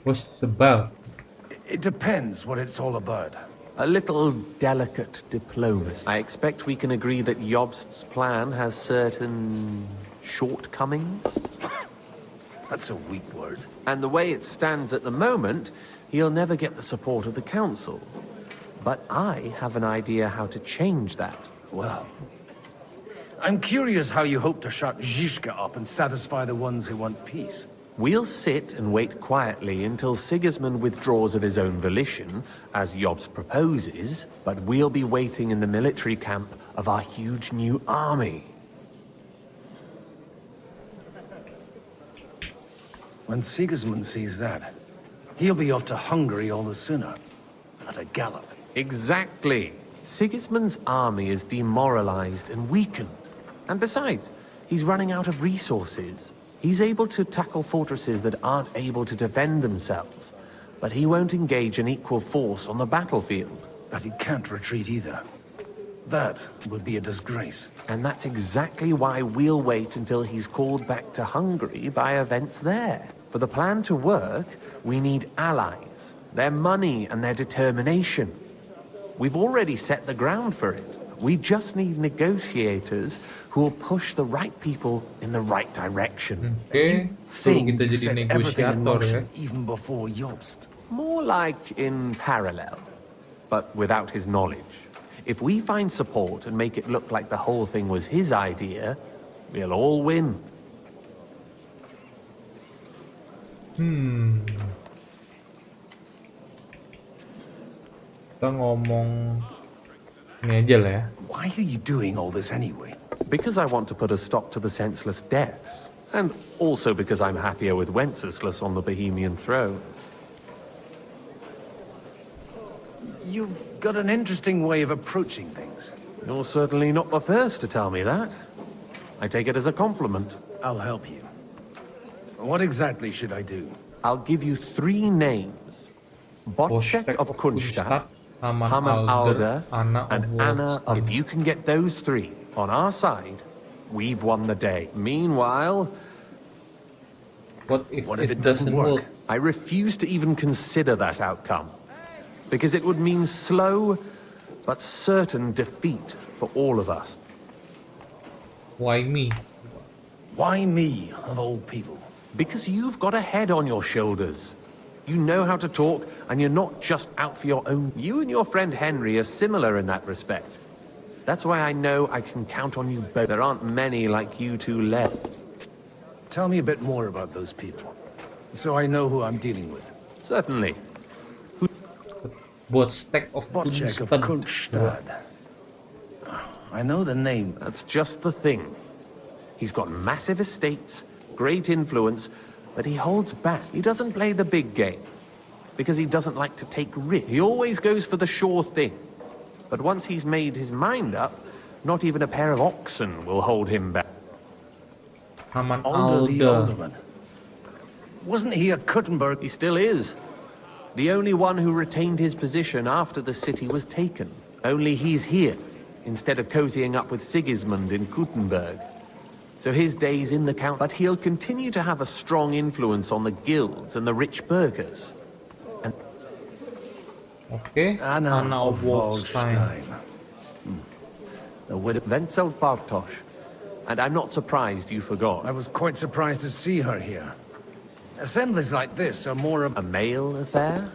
What's this about? It depends what it's all about. A little delicate diplomacy. I expect we can agree that Jobst's plan has certain shortcomings. That's a weak word. And the way it stands at the moment, he'll never get the support of the council. But I have an idea how to change that. Well, I'm curious how you hope to shut Zizka up and satisfy the ones who want peace. We'll sit and wait quietly until Sigismund withdraws of his own volition, as Jobst proposes, but we'll be waiting in the military camp of our huge new army. When Sigismund sees that, he'll be off to Hungary all the sooner. At a gallop. Exactly. Sigismund's army is demoralized and weakened. And besides, he's running out of resources. He's able to tackle fortresses that aren't able to defend themselves, but he won't engage an equal force on the battlefield. But he can't retreat either. That would be a disgrace. And that's exactly why we'll wait until he's called back to Hungary by events there. For the plan to work, we need allies, their money and their determination. We've already set the ground for it. We just need negotiators who will push the right people in the right direction. Okay, Saying kita you jadi set everything in negosiator ya. motion even before Jobst. More like in parallel, but without his knowledge. If we find support and make it look like the whole thing was his idea, we'll all win. Kita ngomong ini aja lah ya. Why are you doing all this anyway? Because I want to put a stop to the senseless deaths. And also because I'm happier with Wenceslas on the Bohemian throne. You've got an interesting way of approaching things. You're certainly not the first to tell me that. I take it as a compliment. I'll help you. What exactly should I do? I'll give you 3 names. Bocek of Kunstadt, Haman Alder, and Anna of... If you can get those 3 on our side, we've won the day. Meanwhile... What if it doesn't work? I refuse to even consider that outcome. Because it would mean slow, but certain defeat for all of us. Why me? Why me, of all people? Because you've got a head on your shoulders. You know how to talk, and you're not just out for your own... You and your friend Henry are similar in that respect. That's why I know I can count on you both. There aren't many like you two left. Tell me a bit more about those people, so I know who I'm dealing with. Certainly. Bocek of Kunstadt. I know the name. That's just the thing. He's got massive estates, great influence, but he holds back. He doesn't play the big game, because he doesn't like to take risks. He always goes for the sure thing. But once he's made his mind up, not even a pair of oxen will hold him back. Haman Alder the Alder. Alderman. Wasn't he a Kuttenberg? He still is. The only one who retained his position after the city was taken. Only he's here, instead of cozying up with Sigismund in Kuttenberg. So his day's in the count, but he'll continue to have a strong influence on the guilds and the rich burghers. And Okay, Anna of Waldstein. The widow Wenzel Bartosz. And I'm not surprised you forgot. I was quite surprised to see her here. Assemblies like this are more of a male affair?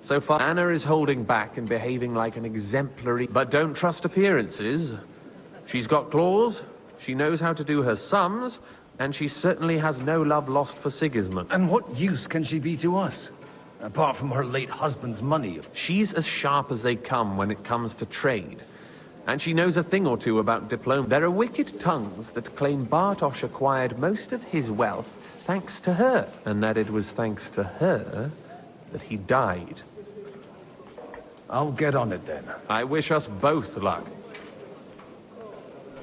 So far, Anna is holding back and behaving like an exemplary... But don't trust appearances. She's got claws, she knows how to do her sums, and she certainly has no love lost for Sigismund. And what use can she be to us? Apart from her late husband's money. She's as sharp as they come when it comes to trade. And she knows a thing or two about diplomacy. There are wicked tongues that claim Bartosz acquired most of his wealth thanks to her, and that it was thanks to her that he died. I'll get on it then. I wish us both luck.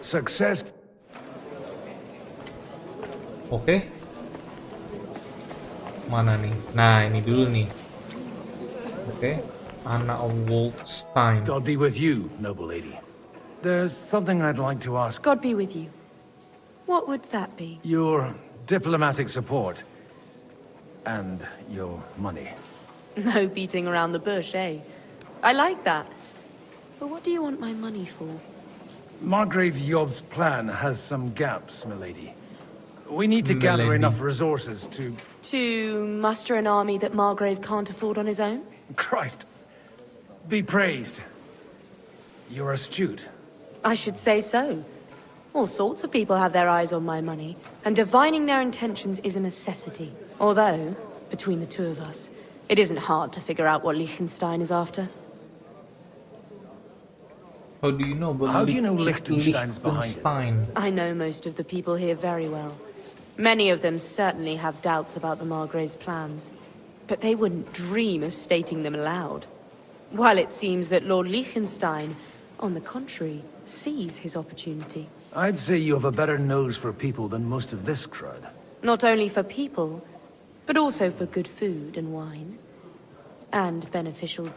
Success. Oke. Mana nih? Nah, ini dulu nih. Oke. Anna of Waldstein. God be with you, noble lady. There's something I'd like to ask. God be with you. What would that be? Your diplomatic support. And your money. No beating around the bush, eh? I like that. But what do you want my money for? Margrave Yob's plan has some gaps, milady. We need to gather enough resources to... To muster an army that Margrave can't afford on his own? Christ. Be praised. You're astute. I should say so. All sorts of people have their eyes on my money, and divining their intentions is a necessity. Although, between the two of us, it isn't hard to figure out what Liechtenstein is after. How do you know? How do you know Liechtenstein's behind it? I know most of the people here very well. Many of them certainly have doubts about the Margrave's plans. But they wouldn't dream of stating them aloud. While it seems that Lord Liechtenstein, on the contrary, sees his opportunity. I'd say you have a better nose for people than most of this crowd. Not only for people, but also for good food and wine. And beneficial.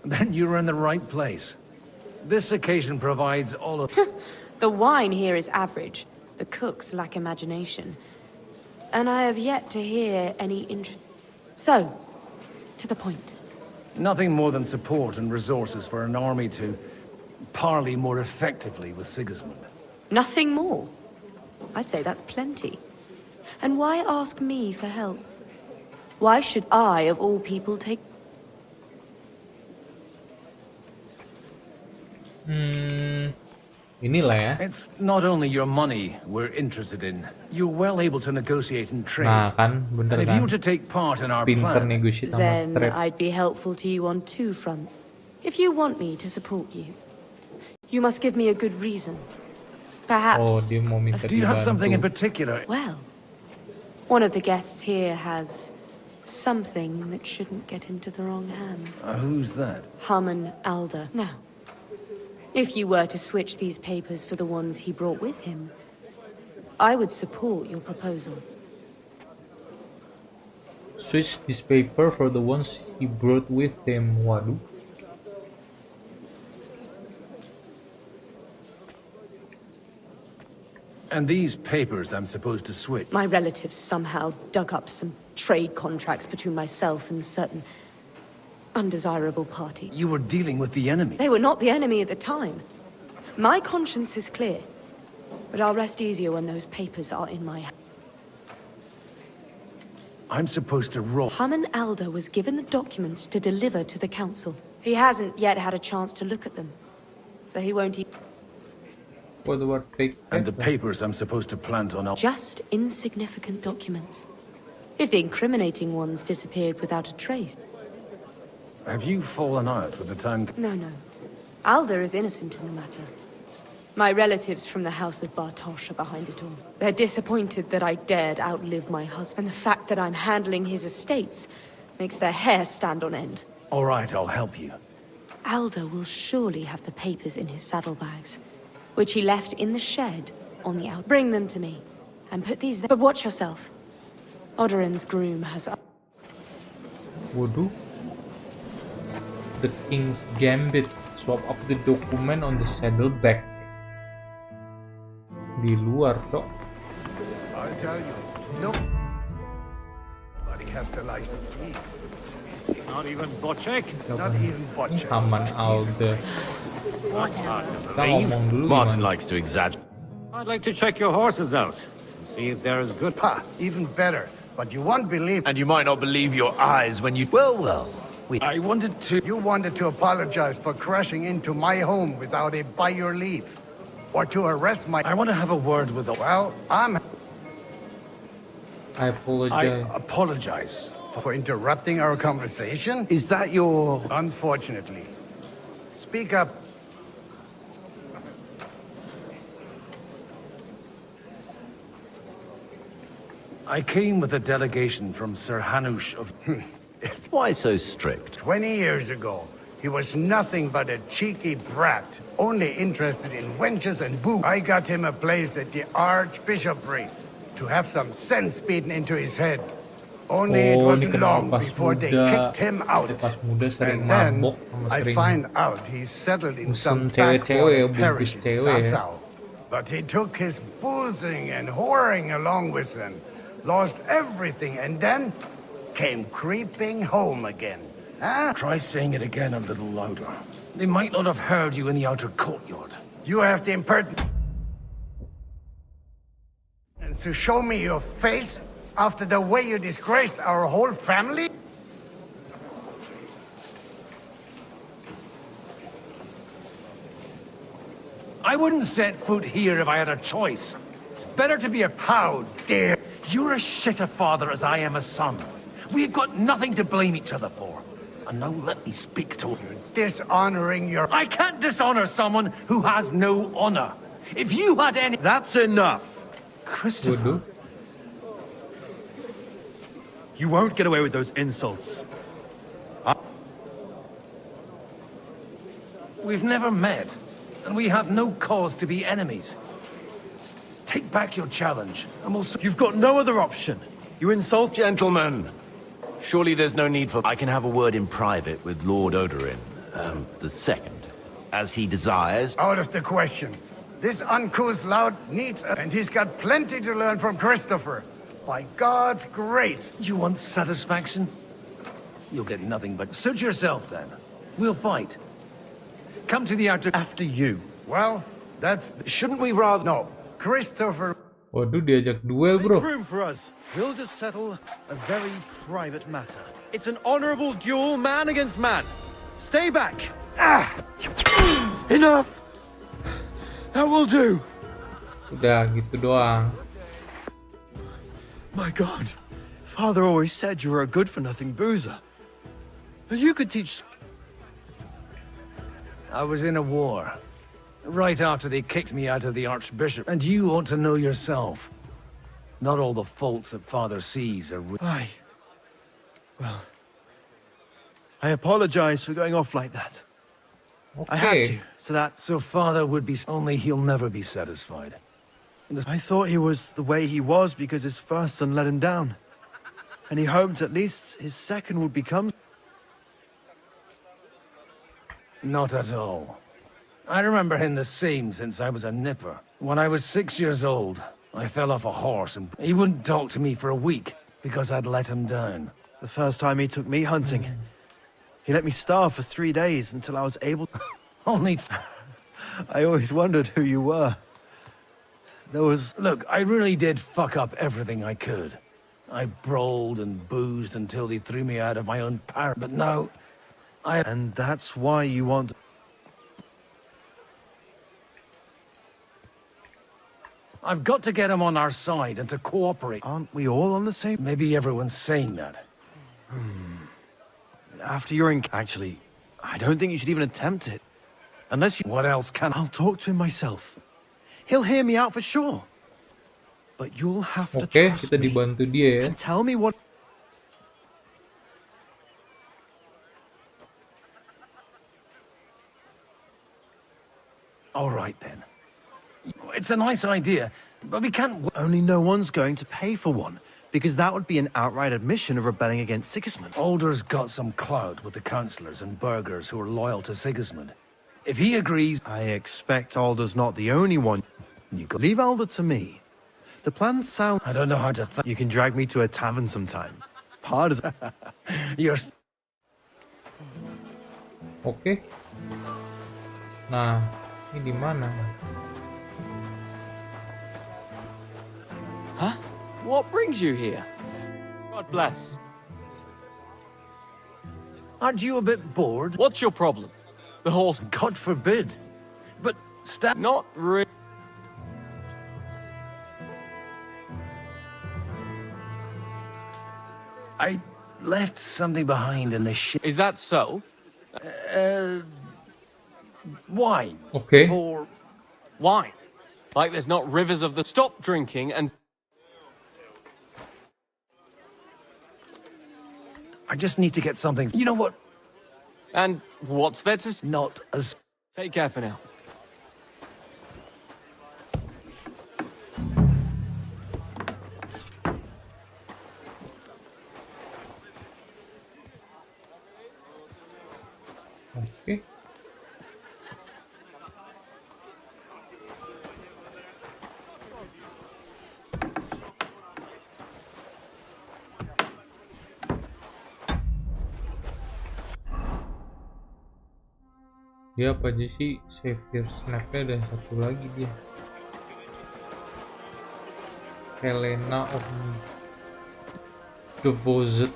Then you're in the right place. This occasion provides all of... The wine here is average. The cooks lack imagination. And I have yet to hear any So, to the point. Nothing more than support and resources for an army to parley more effectively with Sigismund. Nothing more? I'd say that's plenty. And why ask me for help? Why should I, of all people, take... Inilah ya. It's not only your money we're interested in. You're well able to negotiate and trade. Nah kan, bener And if you kan. were to take part in our Pinter plan, negotiate sama Then trade. I'd be helpful to you on two fronts. If you want me to support you, you must give me a good reason. Perhaps... Oh, dia mau minta do you have something in dibantu. particular? Well, one of the guests here has something that shouldn't get into the wrong hand. Who's that? Haman Alder. Now, if you were to switch these papers for the ones he brought with him, I would support your proposal. Switch this paper for the ones he brought with him. Waduh. And these papers I'm supposed to switch. My relatives somehow dug up some trade contracts between myself and certain undesirable parties. You were dealing with the enemy. They were not the enemy at the time. My conscience is clear, but I'll rest easier when those papers are in my hand. I'm supposed to roll. Haman Alder was given the documents to deliver to the council. He hasn't yet had a chance to look at them, so he won't even... What about fake And the papers I'm supposed to plant on our... Just insignificant documents. If the incriminating ones disappeared without a trace. Have you fallen out with the time... No, no. Alder is innocent in the matter. My relatives from the House of Bartosz are behind it all. They're disappointed that I dared outlive my husband. And the fact that I'm handling his estates makes their hair stand on end. All right, I'll help you. Alder will surely have the papers in his saddlebags, which he left in the shed on the out. Bring them to me, and put these there. But watch yourself. Odorin's groom has... Waduh. The King's Gambit. Swap up the document on the saddlebag. Di luar, Cok. I'll tell you, no. Nobody has the license, please. Not even Bocek? Not even Bocek. Haman Alder. Kita ngomong dulu Martin gimana? likes to exaggerate. I'd like to check your horses out. And see if they're as good. Ha! Even better. But you won't believe... And you might not believe your eyes when you... Well. I wanted to... You wanted to apologize for crashing into my home without it by your leave. Or to arrest my... I want to have a word with the... Well, I I apologize. apologize for interrupting our conversation. Is that your... Unfortunately. Speak up. I came with a delegation from Sir Hanush of... Why so strict? 20 years ago, he was nothing but a cheeky brat, only interested in wenches and booze. I got him a place at the Archbishopric to have some sense beaten into his head. Only it wasn't long before they kicked him out. And then I find out he's settled in some backwater parish in Sassau. But he took his boozing and whoring along with him, lost everything, and then came creeping home again. Huh? Try saying it again a little louder. They might not have heard you in the outer courtyard. You have the impertinence to show me your face after the way you disgraced our whole family? I wouldn't set foot here if I had a choice. Better to be a... How dare... You're as shit a father as I am a son. We've got nothing to blame each other for. And now let me speak to you. Dishonoring your... I can't dishonor someone who has no honor. If you had any... That's enough. Christopher. You won't get away with those insults. We've never met, and we have no cause to be enemies. Take back your challenge, and we'll... You've got no other option. You insult... Gentlemen, surely there's no need for... I can have a word in private with Lord Odorin, the second, as he desires. Out of the question. This uncouth lout needs a... And he's got plenty to learn from Christopher. By God's grace. You want satisfaction? You'll get nothing but... Suit yourself, then. We'll fight. Come to the outer... After you. Well, that's... Shouldn't we rather... No. Christopher... Waduh, diajak duel, bro. Make room for us. We'll just settle a very private matter. It's an honorable duel, man against man. Stay back. Ah! Enough! That will do. Udah, gitu doang. My God. Father always said you were a good-for-nothing boozer. You could teach... I was in a war. Right after they kicked me out of the Archbishop. And you ought to know yourself. Not all the faults that Father sees are... Well... I apologize for going off like that. Okay. I had to, so that... So Father would be... Only he'll never be satisfied. I thought he was the way he was because his first son let him down. And he hoped at least his second would become... Not at all. I remember him the same since I was a nipper. When I was 6 years old, I fell off a horse and he wouldn't talk to me for a week because I'd let him down. The first time he took me hunting, he let me starve for 3 days until I was able... Only... I always wondered who you were. There was... Look, I really did fuck up everything I could. I brawled and boozed until they threw me out of my own parish. But now, And that's why you want... I've got to get him on our side and to cooperate. Aren't we all on the same... Maybe everyone's saying that. After you're in... Actually, I don't think you should even attempt it. Unless you... What else can... I'll talk to him myself. He'll hear me out for sure. But you'll have to trust kita me dibantu dia ya. and tell me what... All right, then. It's a nice idea, but we can't... Only no one's going to pay for one, because that would be an outright admission of rebelling against Sigismund. Alder's got some clout with the councillors and burghers who are loyal to Sigismund. If he agrees... I expect Alder's not the only one. You could... Leave Alder to me. The plans sound... I don't know how to... You can drag me to a tavern sometime. Hard as... You're... Oke. Nah, ini di mana? Huh? What brings you here? God bless. Aren't you a bit bored? What's your problem? The horse... God forbid. But... Not really. I left something behind in the ship. Is that so? wine. Okay. For Wine. Like there's not rivers of the... Stop drinking and... I just need to get something. You know what? And what's there to... Not as... Take care for now. Oke. Dia apa aja sih? Savior Snapnya dan satu lagi dia. Helena of Devoted.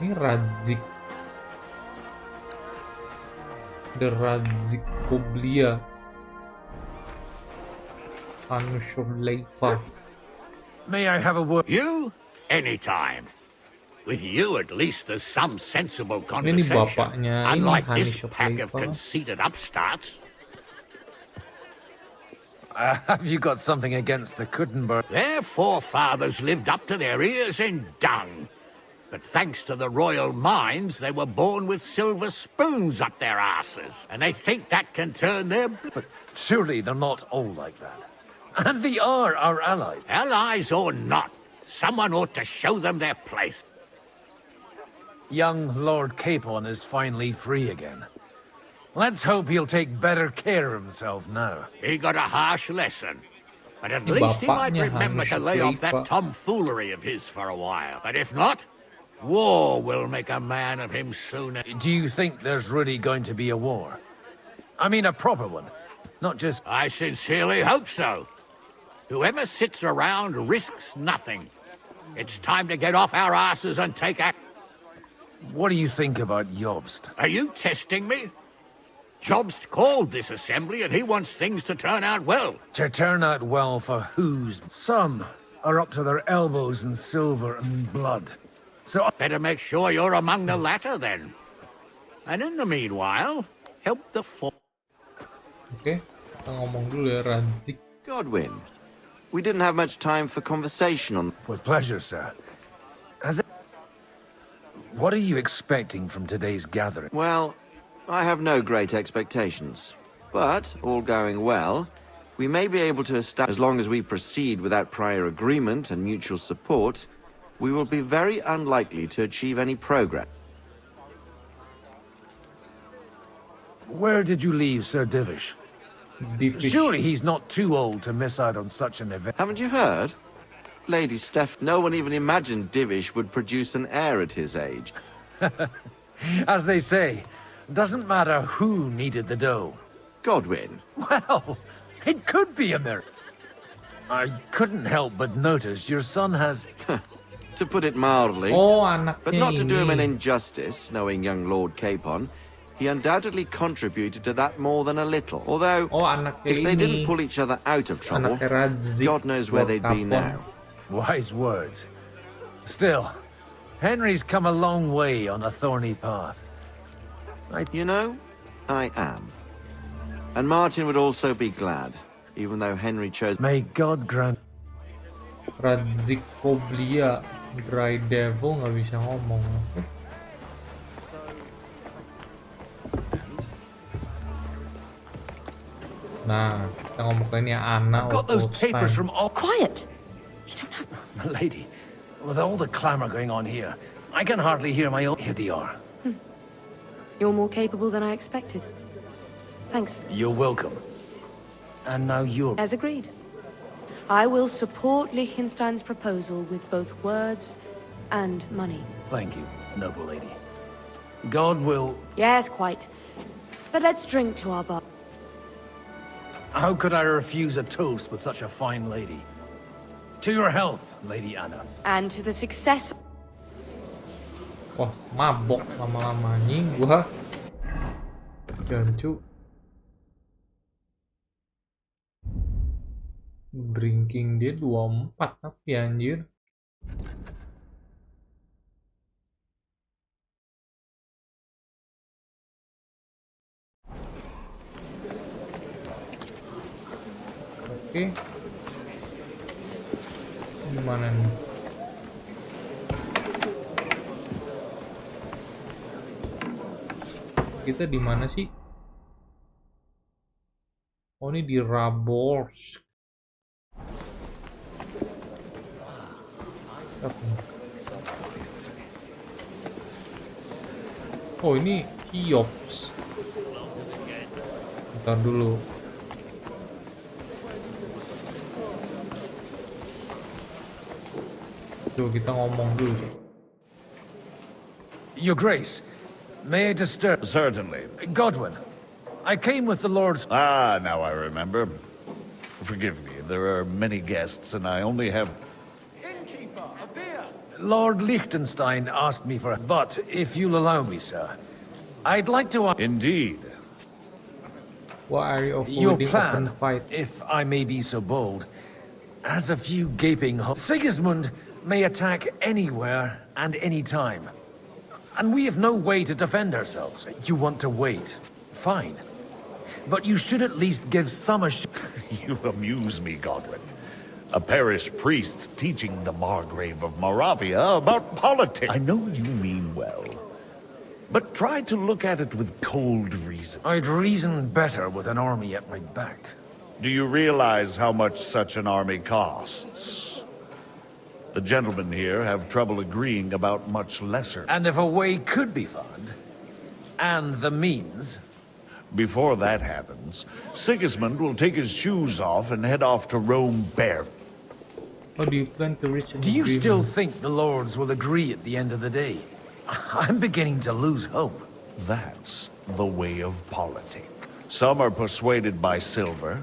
Ini Radzik. The Radzik Koblia. Anusholaipa. May I have a word? You? Anytime. With you, at least, there's some sensible Ini conversation. bapaknya ini Unlike this Hanisha pack of Khalifa. conceited upstarts. Have you got something against the Kuttenberg? Their forefathers lived up to their ears in dung. But thanks to the royal minds, they were born with silver spoons up their asses. And they think that can turn their... But surely they're not all like that. And they are our allies. Allies or not, someone ought to show them their place. Young Lord Capon is finally free again. Let's hope he'll take better care of himself now. He got a harsh lesson. But at Ni least he might bapaknya remember to Hanisha lay off Khalifa. that tomfoolery of his for a while. But if not, war will make a man of him sooner. Do you think there's really going to be a war? I mean a proper one, not just... I sincerely hope so. Whoever sits around risks nothing. It's time to get off our asses and take action. What do you think about Jobst? Are you testing me? Jobst called this assembly and he wants things to turn out well. To turn out well for whose? Some are up to their elbows in silver and blood. So better make sure you're among the latter then. And in the meanwhile, help the Oke, kita ngomong dulu ya Radzik. Godwin, we didn't have much time for conversation on... With pleasure, sir. What are you expecting from today's gathering? Well, I have no great expectations. But, all going well, we may be able to establish... As long as we proceed without prior agreement and mutual support, we will be very unlikely to achieve any progress. Where did you leave Sir Divish? Surely he's not too old to miss out on such an event. Haven't you heard? Lady Steph, no one even imagined Divish would produce an heir at his age. As they say, doesn't matter who needed the dough. Godwin. Well, it could be a miracle. I couldn't help but notice your son has... To put it mildly, anaknya but not to do him an ini. injustice, knowing young Lord Capon, he undoubtedly contributed to that more than a little. Although, anaknya if they ini. didn't pull each other out of trouble, Anaknya Radzik, God knows where Lord they'd be Capon. now. Wise words. Still, Henry's come a long way on a thorny path. You know, I am. And Martin would also be glad, even though Henry chose... May God grant... Radzik Koblia, Dry Devil nggak bisa ngomong. Nah, kita ngomong ke ini Anna. I've got those papers from all... Quiet! My lady, with all the clamor going on here, I can hardly hear my own... Here they are. You're more capable than I expected. Thanks. You're welcome. And now you're... As agreed. I will support Liechtenstein's proposal with both words and money. Thank you, noble lady. God will... Yes, quite. But let's drink to our bar. How could I refuse a toast with such a fine lady? To your health, Lady Anna. And to the success... Wah, mabok lama-lama anjing gua. Jancu. Drinking dia 24 tapi anjir. Oke. Gimana nih? Kita di mana sih? Oh, ini di Rabors. Oh, ini Kiops. Bentar dulu. Coba kita ngomong dulu. Your Grace, may I disturb? Certainly. Godwin, I came with the Lord's... Ah, now I remember. Forgive me, there are many guests, and I only have... Lord Liechtenstein asked me for... But if you'll allow me, sir, I'd like to... Indeed. Why are you Your avoiding plan, open fight? if I may be so bold, has a few gaping holes. Sigismund may attack anywhere and any time. And we have no way to defend ourselves. You want to wait. Fine. But you should at least give some You amuse me, Godwin. A parish priest teaching the Margrave of Moravia about politics. I know you mean well, but try to look at it with cold reason. I'd reason better with an army at my back. Do you realize how much such an army costs? The gentlemen here have trouble agreeing about much lesser. And if a way could be found, and the means... Before that happens, Sigismund will take his shoes off and head off to Rome barefoot. How do you plan to reach an Do you agreement? still think the Lords will agree at the end of the day? I'm beginning to lose hope. That's the way of politics. Some are persuaded by silver,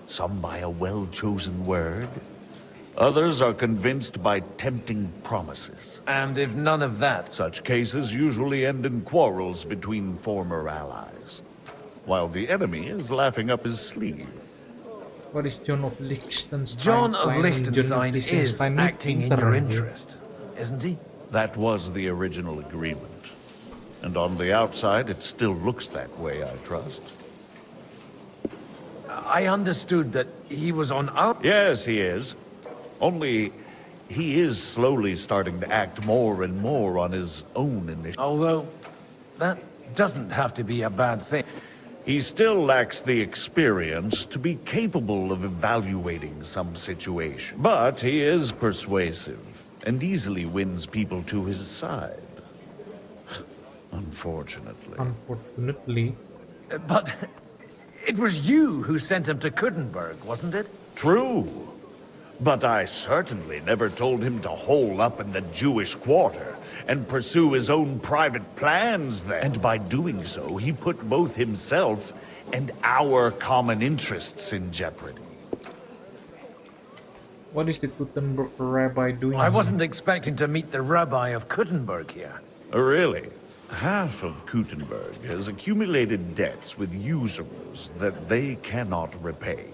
some by a well-chosen word. Others are convinced by tempting promises. And if none of that... Such cases usually end in quarrels between former allies, while the enemy is laughing up his sleeve. What is John of Liechtenstein? John of planning? Liechtenstein John of is Liechtenstein acting in pinter, your anjir. interest, isn't he? That was the original agreement. And on the outside, it still looks that way, I trust. I understood that he was on our... Yes, he is. Only, he is slowly starting to act more and more on his own initiative. Although, that doesn't have to be a bad thing. He still lacks the experience to be capable of evaluating some situation. But he is persuasive, and easily wins people to his side. Unfortunately. Unfortunately. But it was you who sent him to Kuttenberg, wasn't it? True. But I certainly never told him to hole up in the Jewish quarter and pursue his own private plans there. And by doing so, he put both himself and our common interests in jeopardy. What is the Gutenberg rabbi doing? I wasn't expecting to meet the rabbi of Kuttenberg here. Really? Half of Kuttenberg has accumulated debts with usurers that they cannot repay.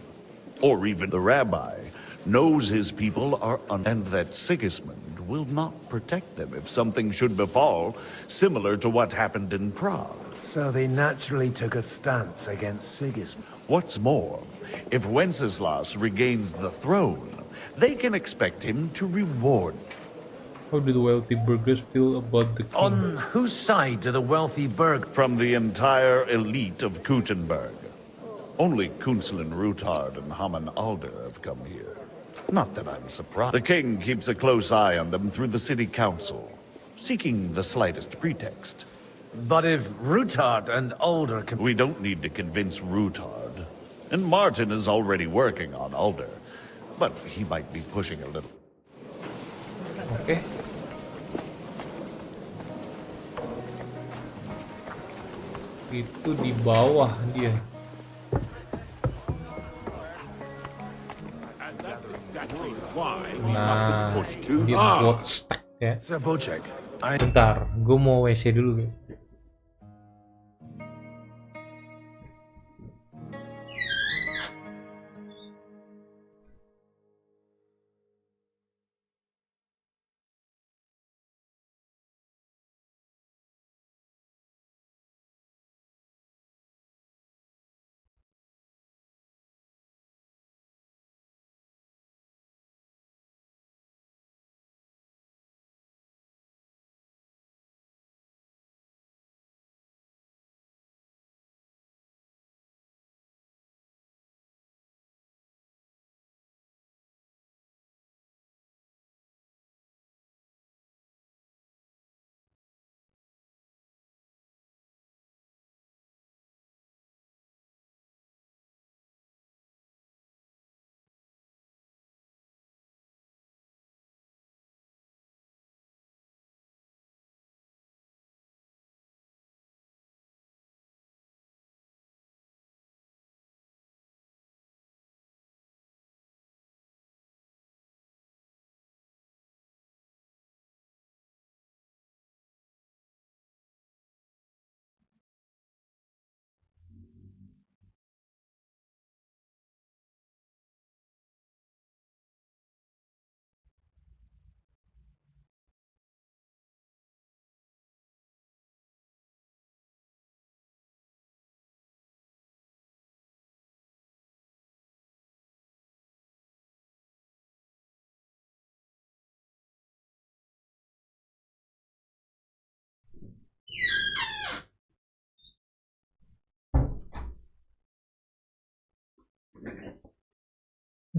Or even the rabbi knows his people are and that Sigismund will not protect them if something should befall, similar to what happened in Prague. So they naturally took a stance against Sigismund. What's more, if Wenceslas regains the throne, they can expect him to reward. How do the wealthy burghers feel about the king? On whose side do the wealthy burg... From the entire elite of Kuttenberg. Only Kunzelin Ruthard and Haman Alder have come here. Not that I'm surprised. The king keeps a close eye on them through the city council, seeking the slightest pretext. But if Ruthard and Alder can... We don't need to convince Ruthard. And Martin is already working on Alder. But he might be pushing a little. Okay. Itu di bawah dia. Nah, dia buat stack ya. Bentar, gue mau WC dulu guys.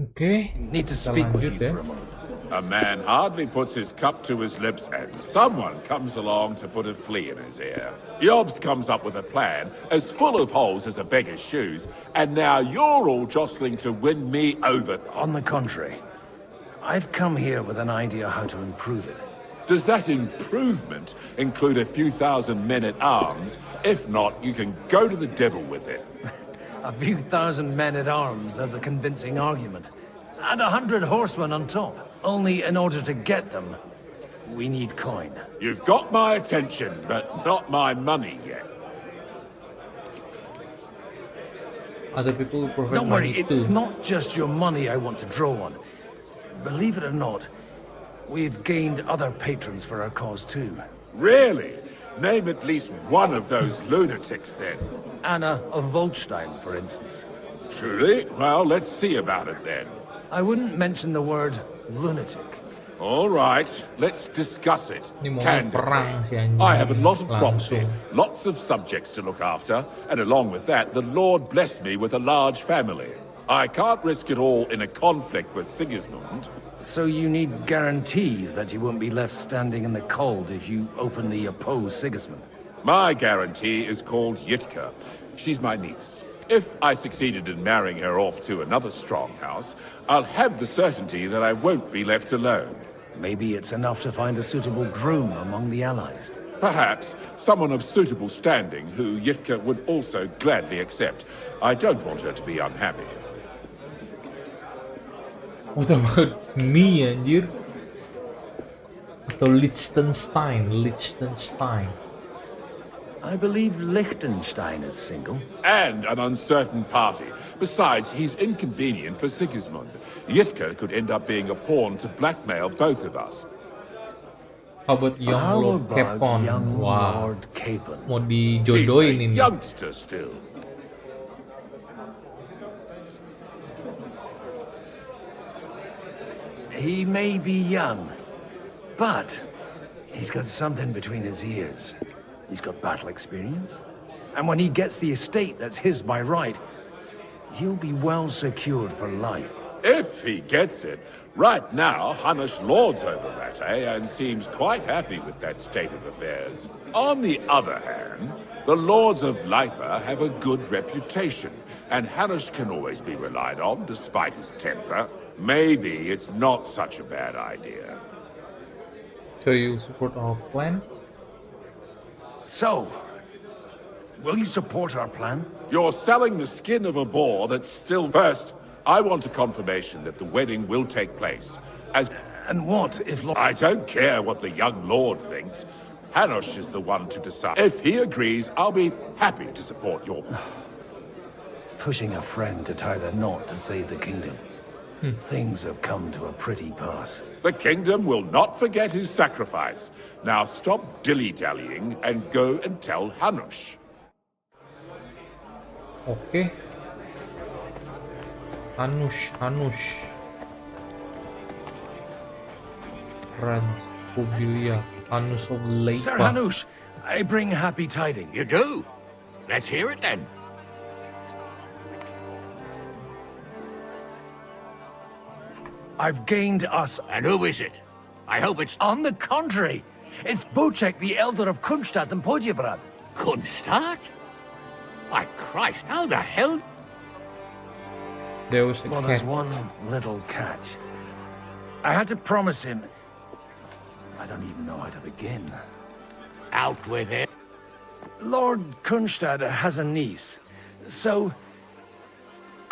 Oke, Need to kita speak with lanjut you ya. for a moment. A man hardly puts his cup to his lips, and someone comes along to put a flea in his ear. Yobs comes up with a plan as full of holes as a beggar's shoes, and now you're all jostling to win me over. On the contrary, I've come here with an idea how to improve it. Does that improvement include a few thousand men-at-arms? If not, you can go to the devil with it. A few thousand men-at-arms as a convincing argument. And 100 horsemen on top. Only in order to get them, we need coin. You've got my attention, but not my money yet. Other people will provide Don't worry, money it's too. not just your money I want to draw on. Believe it or not, we've gained other patrons for our cause too. Really? Name at least one of those lunatics, then. Anna of Volstein, for instance. Truly? Well, let's see about it, then. I wouldn't mention the word lunatic. All right, let's discuss it. Ini mau Candidly. perang si anjing I have a lot of property, langsung. lots of subjects to look after, and along with that, the Lord blessed me with a large family. I can't risk it all in a conflict with Sigismund. So you need guarantees that you won't be left standing in the cold if you openly oppose Sigismund. My guarantee is called Yitka. She's my niece. If I succeeded in marrying her off to another strong house, I'll have the certainty that I won't be left alone. Maybe it's enough to find a suitable groom among the allies. Perhaps someone of suitable standing who Yitka would also gladly accept. I don't want her to be unhappy. What about me, anjir? Atau Liechtenstein. I believe Liechtenstein is single. And an uncertain party. Besides, he's inconvenient for Sigismund. Yitka could end up being a pawn to blackmail both of us. How about young How Lord about Capon? young Wah, Lord Capon? mau He's dijodohin a ini. youngster still. He may be young, but he's got something between his ears. He's got battle experience. And when he gets the estate that's his by right, he'll be well secured for life. If he gets it. Right now, Hanush lords over Rate and seems quite happy with that state of affairs. On the other hand, the lords of Lipa have a good reputation, and Hanush can always be relied on despite his temper. Maybe it's not such a bad idea. So you support our plan? So, will you support our plan? You're selling the skin of a boar that's still... First, I want a confirmation that the wedding will take place. And what if... I don't care what the young lord thinks. Hanush is the one to decide. If he agrees, I'll be happy to support your... Pushing a friend to tie the knot to save the kingdom. Things have come to a pretty pass. The kingdom will not forget his sacrifice. Now stop dilly-dallying and go and tell Hanush. Oke. Hanush. Radskobilia. Hanush of Leipa. Sir Hanush, I bring happy tidings. You do? Let's hear it then. I've gained us... And who is it? I hope it's... On the contrary, it's Bocek, the elder of Kunstadt and Podjebrad. Kunstadt? By Christ, how the hell... There was a Well, there's one little catch. I had to promise him... I don't even know how to begin. Out with it. Lord Kunstadt has a niece, so...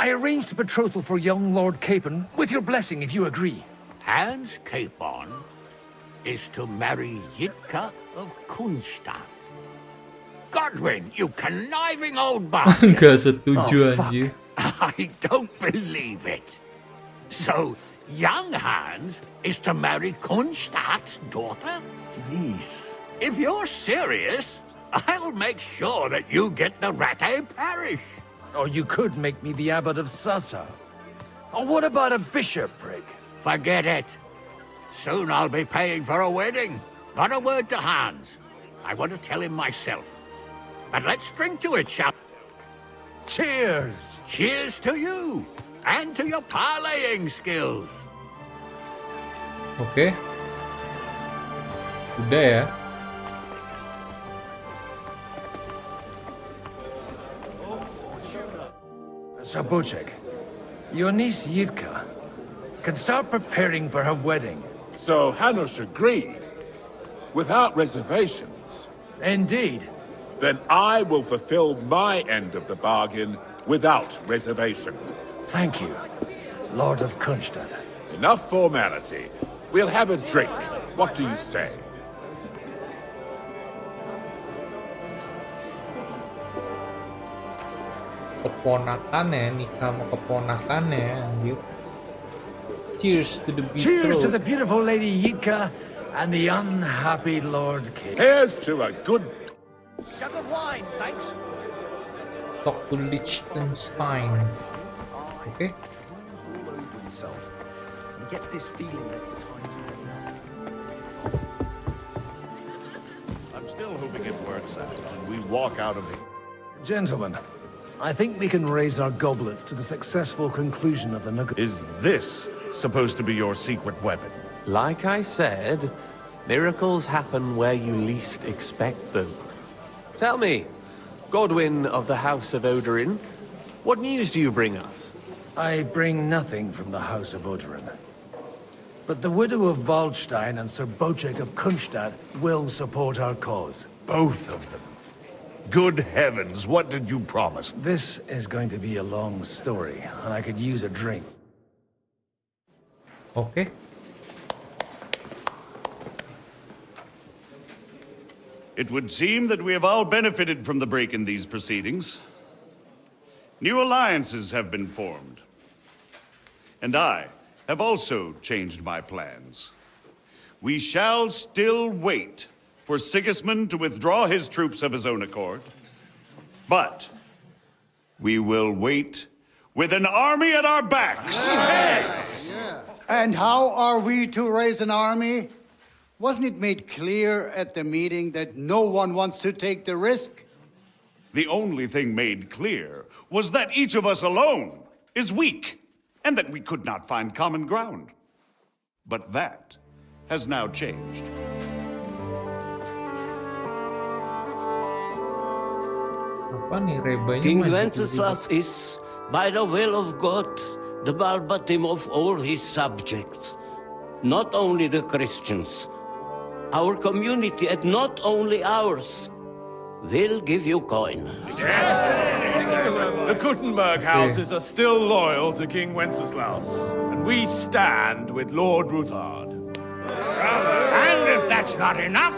I arranged a betrothal for young Lord Capon, with your blessing if you agree. Hans Capon is to marry Yitka of Kunstadt. Godwin, you conniving old bastard! Gak setuju Oh, fuck. anjir. I don't believe it. So, young Hans is to marry Kunstadt's daughter? Niece. If you're serious, I'll make sure that you get the Rate parish. Or you could make me the abbot of Sassa. Or what about a bishopric? Forget it. Soon I'll be paying for a wedding. Not a word to Hans. I want to tell him myself. But let's drink to it, shall we? Cheers! Cheers to you! and to your parleying skills. Oke. Udah ya. Sabocek, your niece Yitka can start preparing for her wedding. So Hanush agreed, without reservations. Indeed. Then I will fulfill my end of the bargain without reservation. Thank you, Lord of Kunstad. Enough formality. We'll have a drink. What do you say? Keponakannya, nikah sama keponakannya, anjir. Cheers to the betrothed. Cheers to the beautiful Lady Yitka and the unhappy Lord King. Here's to a good... Jug of wine, thanks. Talk to Liechtenstein. Okay. He gets this feeling that it's time's I'm still hoping it works out, and we walk out of here. Gentlemen, I think we can raise our goblets to the successful conclusion of the Is this supposed to be your secret weapon? Like I said, miracles happen where you least expect them. Tell me, Godwin of the House of Odorin, what news do you bring us? I bring nothing from the House of Odorin. But the widow of Waldstein and Sir Bocek of Kunstad will support our cause. Both of them. Good heavens, what did you promise? This is going to be a long story, and I could use a drink. Okay. It would seem that we have all benefited from the break in these proceedings. New alliances have been formed. And I have also changed my plans. We shall still wait for Sigismund to withdraw his troops of his own accord. But we will wait with an army at our backs. Yes! And how are we to raise an army? Wasn't it made clear at the meeting that no one wants to take the risk? The only thing made clear was that each of us alone is weak, and that we could not find common ground. But that has now changed. King Wenceslas is, by the will of God, the balbatim of all his subjects. Not only the Christians, our community, and not only ours, will give you coin. The Kuttenberg houses are still loyal to King Wenceslas, and we stand with Lord Ruthard. And if that's not enough,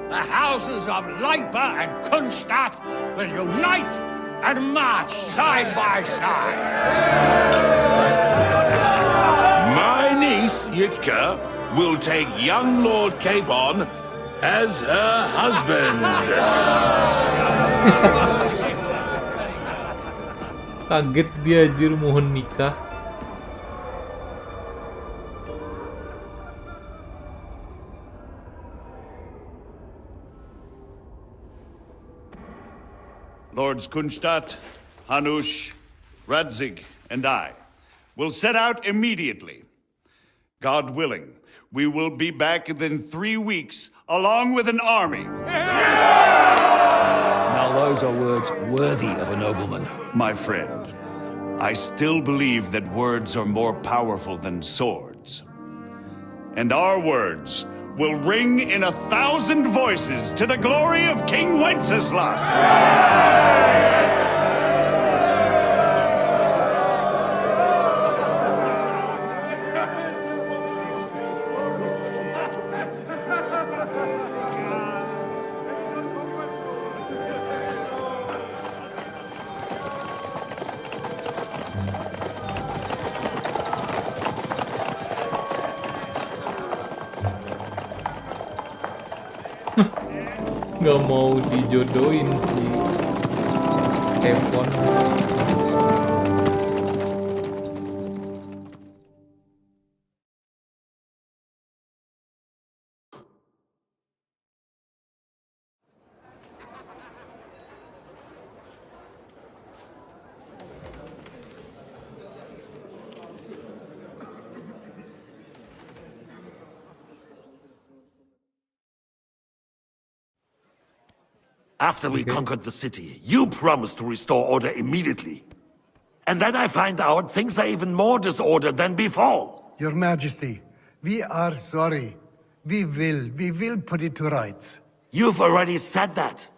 the houses of Leipa and Kunstadt will unite and march side by side. My niece, Yitka, will take young Lord Capon as her husband. Kaget dia anjir mohon nikah. Lords Kunstadt, Hanush, Radzig, and I will set out immediately. God willing, we will be back within 3 weeks, along with an army. Now those are words worthy of a nobleman. My friend, I still believe that words are more powerful than swords. And our words will ring in 1,000 voices to the glory of King Wenceslas. Gak mau dijodohin si Kepon. After we conquered the city, you promised to restore order immediately. And then I find out things are even more disordered than before. Your Majesty, we are sorry. We will put it to rights. You've already said that.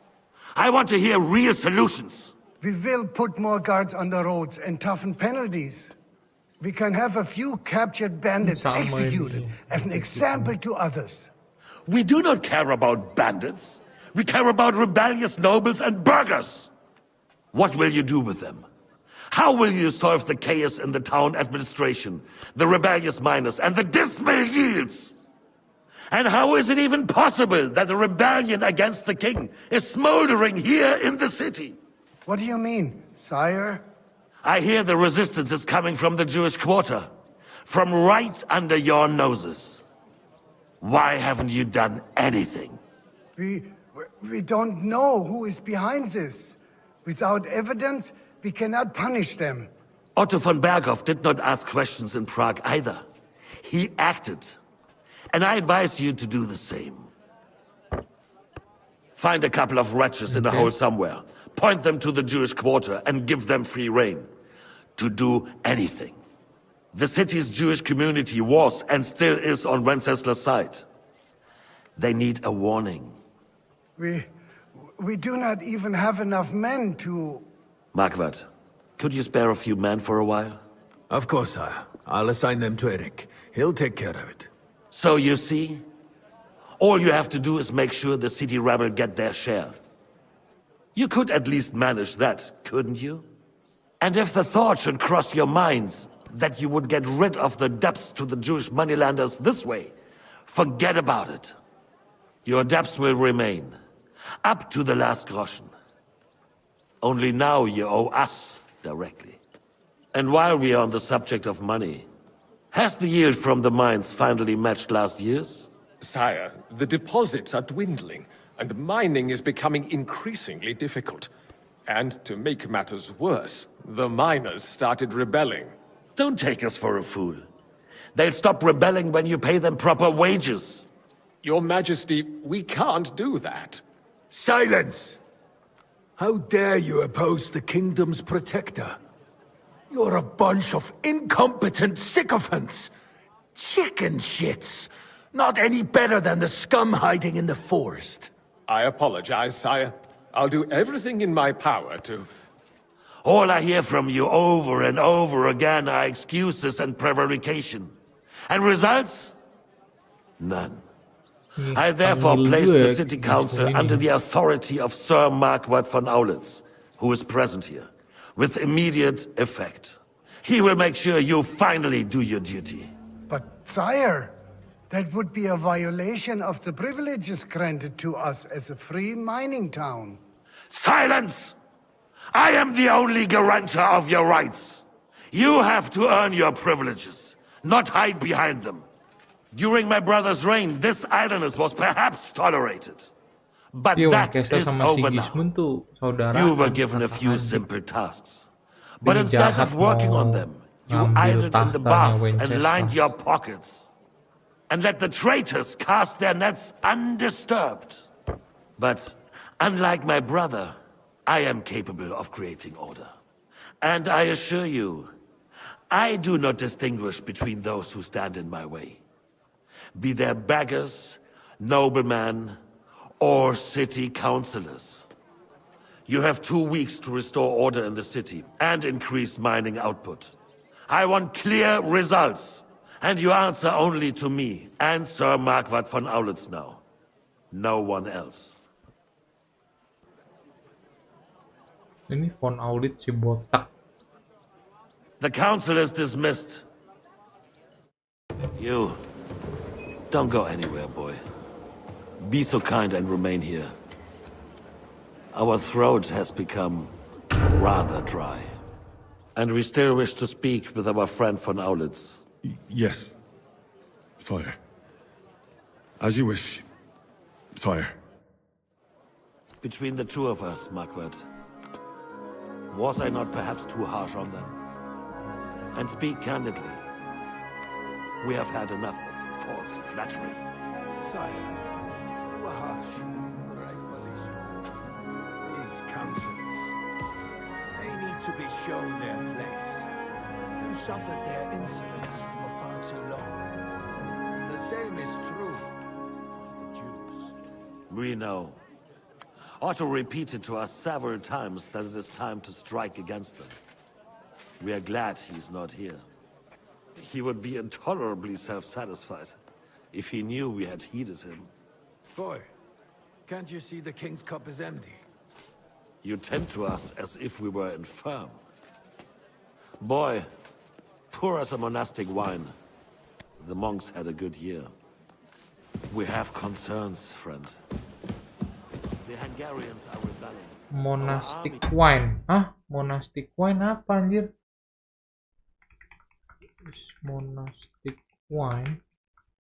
I want to hear real solutions. We will put more guards on the roads and toughen penalties. We can have a few captured bandits executed as an example to others. We do not care about bandits. We care about rebellious nobles and burghers. What will you do with them? How will you solve the chaos in the town administration, the rebellious miners, and the dismal yields? And how is it even possible that a rebellion against the king is smoldering here in the city? What do you mean, sire? I hear the resistance is coming from the Jewish quarter, from right under your noses. Why haven't you done anything? We don't know who is behind this. Without evidence, we cannot punish them. Otto von Berghoff did not ask questions in Prague either. He acted. And I advise you to do the same. Find a couple of wretches in a hole somewhere, point them to the Jewish quarter, and give them free rein to do anything. The city's Jewish community was and still is on Wencesla's side. They need a warning. We do not even have enough men to... Marquardt, could you spare a few men for a while? Of course, sire. I'll assign them to Eric. He'll take care of it. So you see, all you have to do is make sure the city rebel get their share. You could at least manage that, couldn't you? And if the thought should cross your minds that you would get rid of the debts to the Jewish moneylenders this way, forget about it. Your debts will remain, up to the last groschen. Only now you owe us directly. And while we are on the subject of money, has the yield from the mines finally matched last year's? Sire, the deposits are dwindling, and mining is becoming increasingly difficult. And to make matters worse, the miners started rebelling. Don't take us for a fool. They'll stop rebelling when you pay them proper wages. Your Majesty, we can't do that. Silence! How dare you oppose the kingdom's protector? You're a bunch of incompetent sycophants! Chicken shits! Not any better than the scum hiding in the forest. I apologize, sire. I'll do everything in my power to... All I hear from you over and over again are excuses and prevarication. And results? None. I therefore place the city council under the authority of Sir Marquardt von Aulitz, who is present here, with immediate effect. He will make sure you finally do your duty. But, sire, that would be a violation of the privileges granted to us as a free mining town. Silence! I am the only guarantor of your rights. You have to earn your privileges, not hide behind them. During my brother's reign, this idleness was perhaps tolerated. But that is over now. You were given a few simple tasks. But instead of working on them, you idled in the baths and lined your pockets. And let the traitors cast their nets undisturbed. But unlike my brother, I am capable of creating order. And I assure you, I do not distinguish between those who stand in my way. Be they beggars, noblemen, or city councillors. You have 2 weeks to restore order in the city and increase mining output. I want clear results, and you answer only to me and Sir Marquardt von Aulitz now. No one else. Ini von Aulitz si botak. The council is dismissed. You, don't go anywhere, boy. Be so kind and remain here. Our throat has become rather dry. And we still wish to speak with our friend von Aulitz. Yes, sire. As you wish, sire. Between the two of us, Marquardt, was I not perhaps too harsh on them? And speak candidly. We have had enough of false flattery. Sire, you were harsh, rightfully so. to be shown their place. You suffered their insolence for far too long. The same is true of the Jews. We know. Otto repeated to us several times that it is time to strike against them. We are glad he's not here. He would be intolerably self-satisfied if he knew we had heeded him. Boy, can't you see the king's cup is empty? You tend to us as if we were infirm. Boy, pour us a monastic wine. The monks had a good year. We have concerns, friend. The Hungarians are rebelling. Monastic wine. Hah? Monastic wine apa anjir? Monastic wine.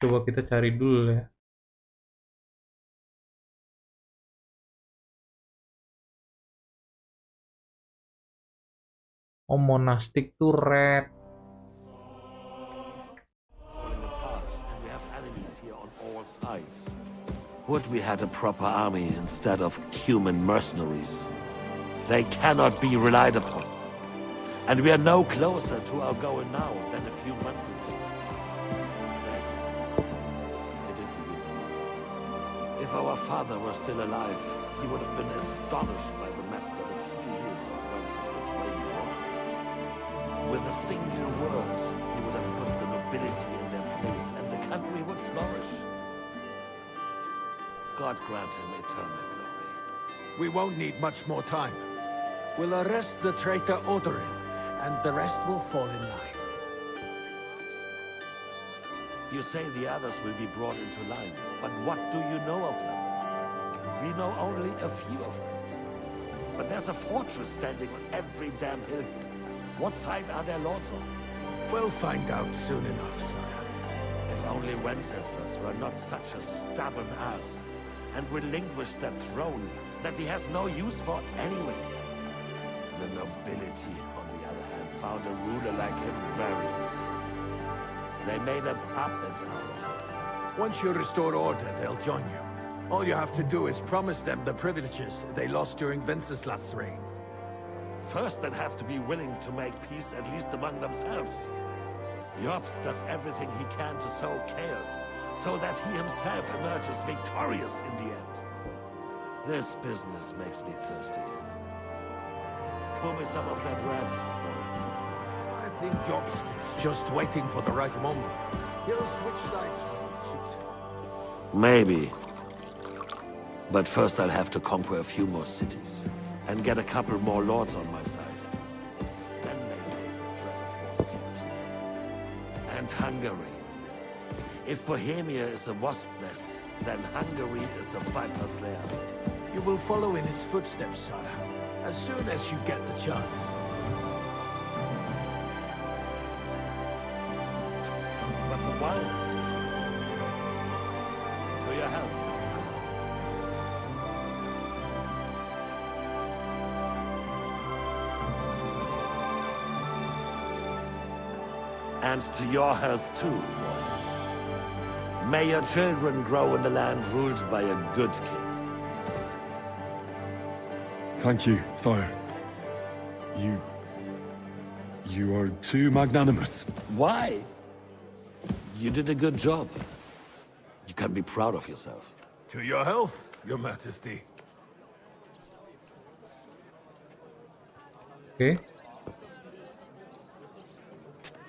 Coba kita cari dulu ya. Oh, monastic tuh red. We have enemies here on all sides. Would we had a proper army instead of human mercenaries? They cannot be relied upon. And we are no closer to our goal now than a few months ago. Then, it is you. If our father were still alive, he would have been astonished by the mess that a few years of Wenceslas reign brought us. With a single word, he would have put the nobility in their place, and the country would flourish. God grant him eternal glory. We won't need much more time. We'll arrest the traitor Odorin, and the rest will fall in line. You say the others will be brought into line, but what do you know of them? We know only a few of them. But there's a fortress standing on every damn hill here. What side are their lords on? We'll find out soon enough, sire. If only Wenceslas were not such a stubborn ass, and relinquished that throne that he has no use for anyway. The nobility, on the other hand, found a ruler like him very useful. They made a puppet out of him. Once you restore order, they'll join you. All you have to do is promise them the privileges they lost during Wenceslas' reign. First, they'd have to be willing to make peace at least among themselves. Jobst does everything he can to sow chaos, so that he himself emerges victorious in the end. This business makes me thirsty. Pour me some of that red. I think Jobst is just waiting for the right moment. He'll switch sides when it suits him. Maybe. But first I'll have to conquer a few more cities, and get a couple more lords on my side. Then maybe the threat of war seriously. And Hungary. If Bohemia is a wasp nest, then Hungary is a viper's lair. You will follow in his footsteps, sire, as soon as you get the chance. But the wine is good. To your health. And to your health too. May your children grow in a land ruled by a good king. Thank you, sire. You are too magnanimous. Why? You did a good job. You can be proud of yourself. To your health, your majesty. Okay.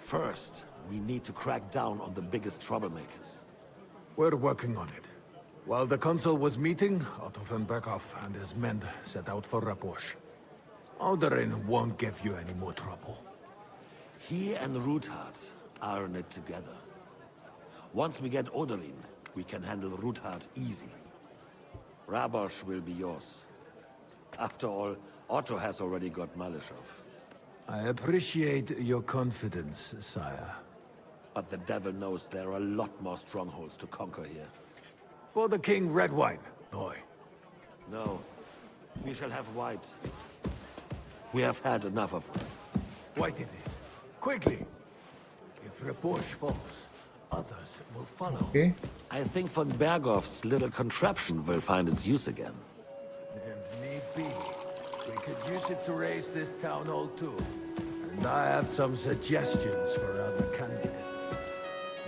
First, we need to crack down on the biggest troublemakers. We're working on it. While the consul was meeting, Otto von Berghoff and his men set out for Raposh. Odorin won't give you any more trouble. He and Ruthard are in it together. Once we get Odorin, we can handle Ruthard easily. Rabosh will be yours. After all, Otto has already got Malishov. I appreciate your confidence, sire. But the devil knows there are a lot more strongholds to conquer here. For the king, red wine, boy. No, we shall have white. We have had enough of red. White it is. Quickly! If Raposh falls, others will follow. Okay. I think von Berghoff's little contraption will find its use again. If need be, we could use it to raise this town hall too. And I have some suggestions for other candidates.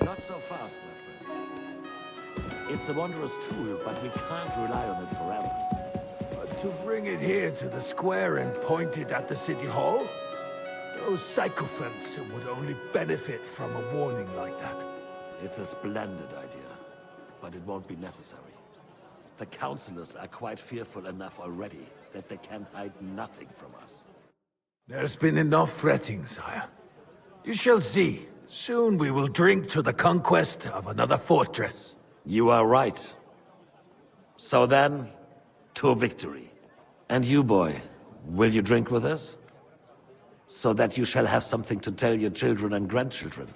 Not so fast, my friend. It's a wondrous tool, but we can't rely on it forever. But to bring it here to the square and point it at the city hall? Those sycophants would only benefit from a warning like that. It's a splendid idea, but it won't be necessary. The councillors are quite fearful enough already that they can hide nothing from us. There's been enough fretting, sire. You shall see. Soon we will drink to the conquest of another fortress. You are right. So then, to victory. And you, boy, will you drink with us? So that you shall have something to tell your children and grandchildren.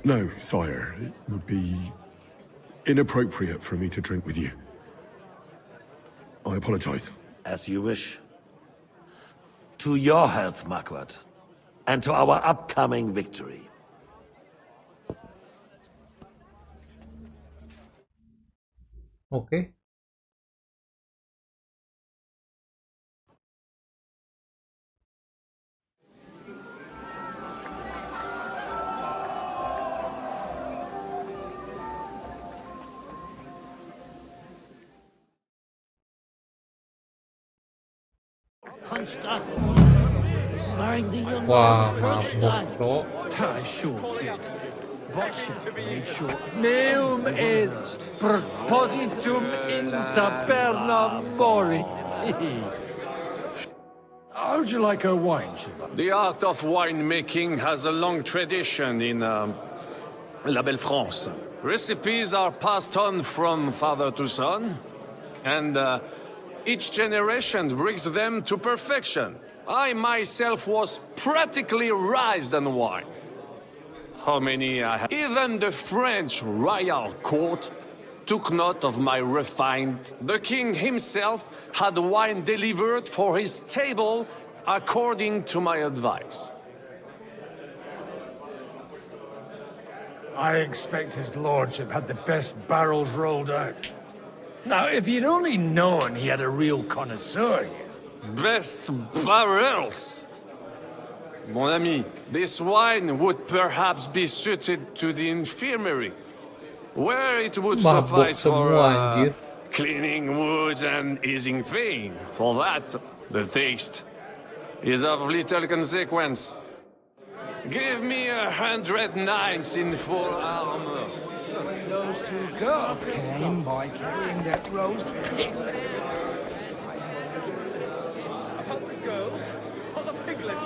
No, sire. It would be inappropriate for me to drink with you. I apologize. As you wish. To your health, Marquardt. And to our upcoming victory. Oke. Wah, mabuk, Cok. I sure did. But she made sure. Neum est propositum in taberna mori. How'd you like her wine, Shiva? The art of winemaking has a long tradition in La Belle France. Recipes are passed on from father to son, and each generation brings them to perfection. I myself was practically raised on wine. How many I have? Even the French royal court took note of my refinement. The king himself had wine delivered for his table according to my advice. I expect his lordship had the best barrels rolled out. Now, if you'd only known he had a real connoisseur here. Best barrels! Mon ami, this wine would perhaps be suited to the infirmary, where it would suffice for cleaning wounds and easing pain. For that, the taste is of little consequence. Give me 100 knights in full armor. When those two girls came by carrying that roast pig. About the girls or the piglet?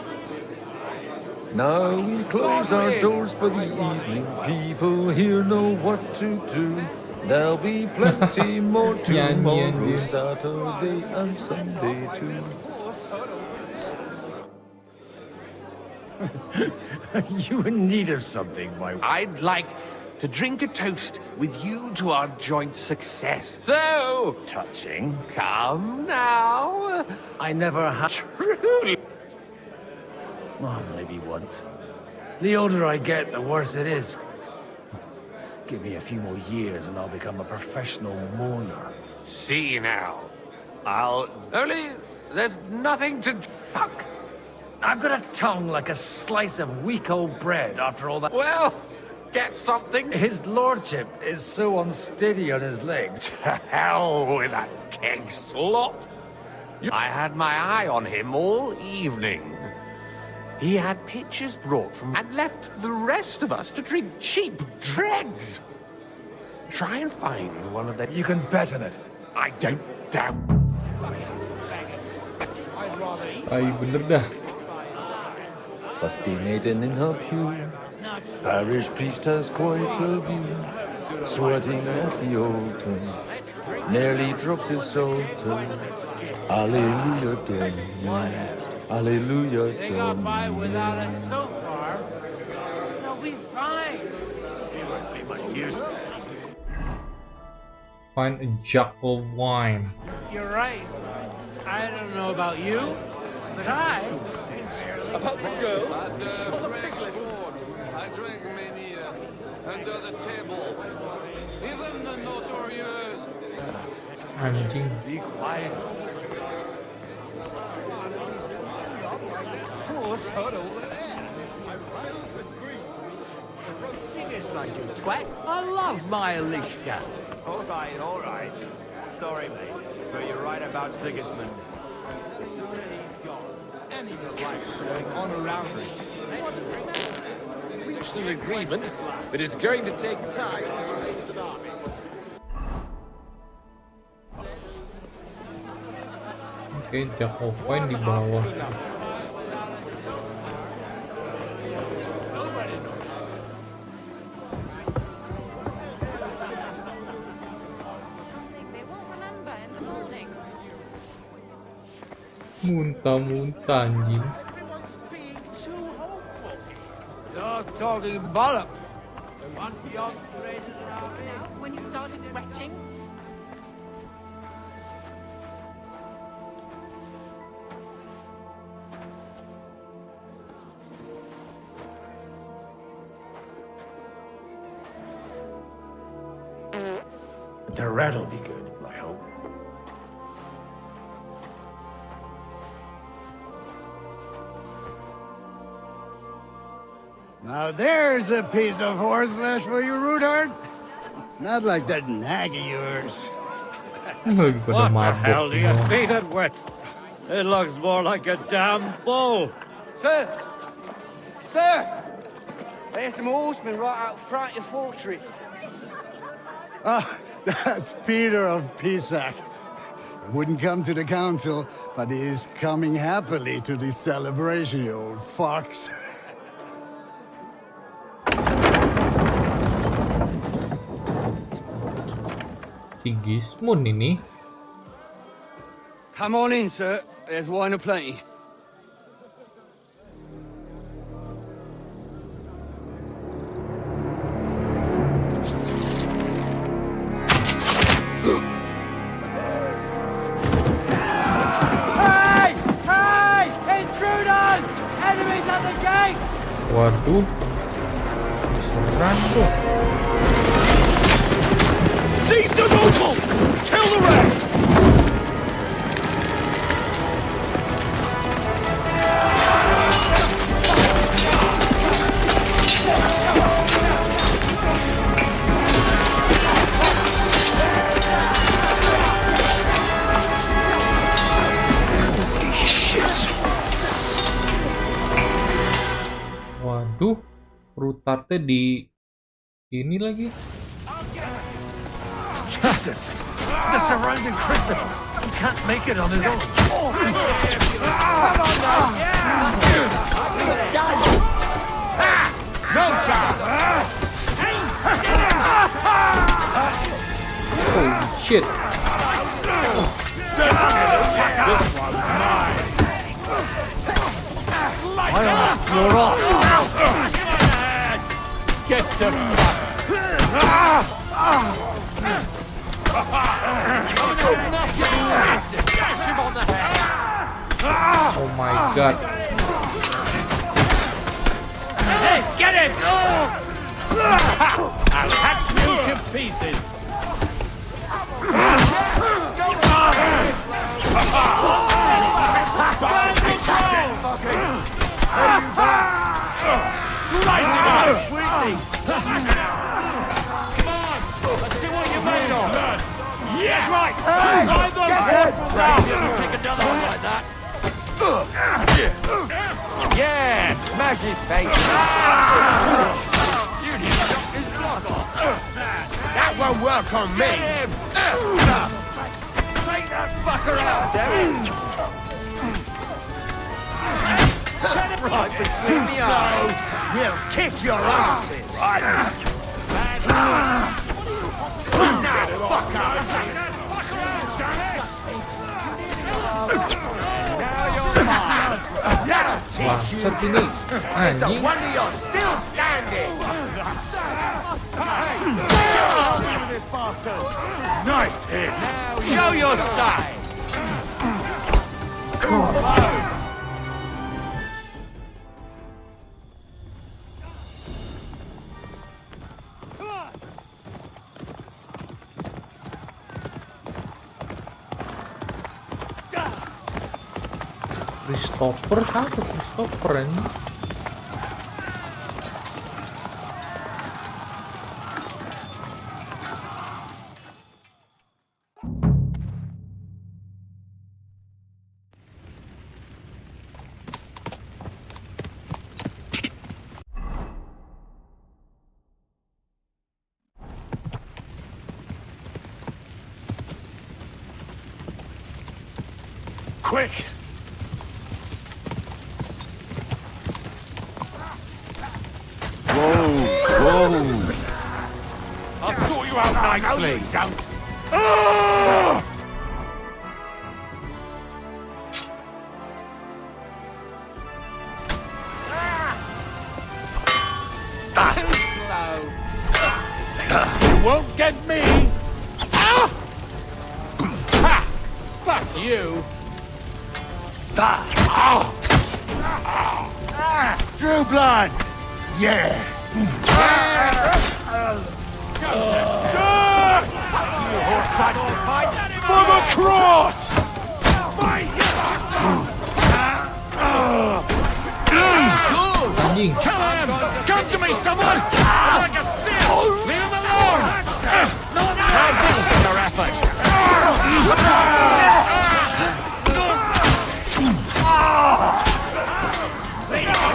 Now we close our doors for the evening. People here know what to do. There'll be plenty more tomorrow, Saturday and Sunday too. You in need of something, my... I'd like to drink a toast with you to our joint success. So... Touching. Come now. I never had... Truly. Well, maybe once. The older I get, the worse it is. Give me a few more years and I'll become a professional mourner. See now. Only... there's nothing to... Fuck! I've got a tongue like a slice of weak old bread after all that... Well, get something. His lordship is so unsteady on his legs. To hell with that keg slop. I had my eye on him all evening. He had pitchers brought from... and left the rest of us to drink cheap dregs. Try and find one of them. You can bet on it. I don't doubt. Ay, bener dah. Busty maiden in her pew. Parish priest has quite a view. Sweating at the altar. Nearly drops his psalter. Alleluia, Domine. Alleluia, Domine. So far, they'll be fine. Find a jug of wine. You're right. I don't know about you, but about the girls or the piglet. I drank many under the table. Anjing. Be quiet. Poor son over there. Sigismund, you twat. I love my Alishka. All right. Sorry, mate, but you're right about Sigismund. The sooner he's gone, any life going on around me. Reached an agreement, but it's going to take time to raise an army. Oke, Jack of Wine di bawah. Muntah-muntah anjing. You're talking bollocks. When you started retching? The rat'll be good, I hope. Now there's a piece of horseflesh for you, Rudard. Not like that nag of yours. What the hell do you beat it with? It looks more like a damn bull. Sir! Sir! There's some horsemen right out front of your fortress. Ah, that's Peter of Pisac. Wouldn't come to the council, but he is coming happily to this celebration, you old fox. Sigismund ini. Come on in, sir. There's wine aplenty. Hey! Hey! Intruders! Enemies at the gates! Waduh. Serang tuh. Seize the nobles! Kill the rest! Waduh, Rutartnya di ini lagi. Jesus! The surrounding Christopher! He can't make it on his own! No chance! Holy shit! This one's mine! You're off! Get the Oh my god. Hey, get him! I'll hack you to pieces! Slicing out sweetly! Come on! Let's see what you're made of! Yeah! Right! Drive those corporals out! Take another one like that! Yeah, smash his face. You just knocked his block off. That won't work on me. Take that fucker out, damn it! Right between the eyes. We'll kick your asses! Right! Now, fuck up. Now you're mine! That'll teach you. Bangsat ini. It's a Anjing. wonder you're still standing. Nice hit! Show your style. Christopher satu Christopher ini. Quick! Whoa! I'll sort you out nicely. No, you don't. You won't get me! Ha! Fuck you! True blood! Yeah! For the cross! Anjing. Come to me, someone! I'm like a seal! Leave him alone! No one thanks for your effort!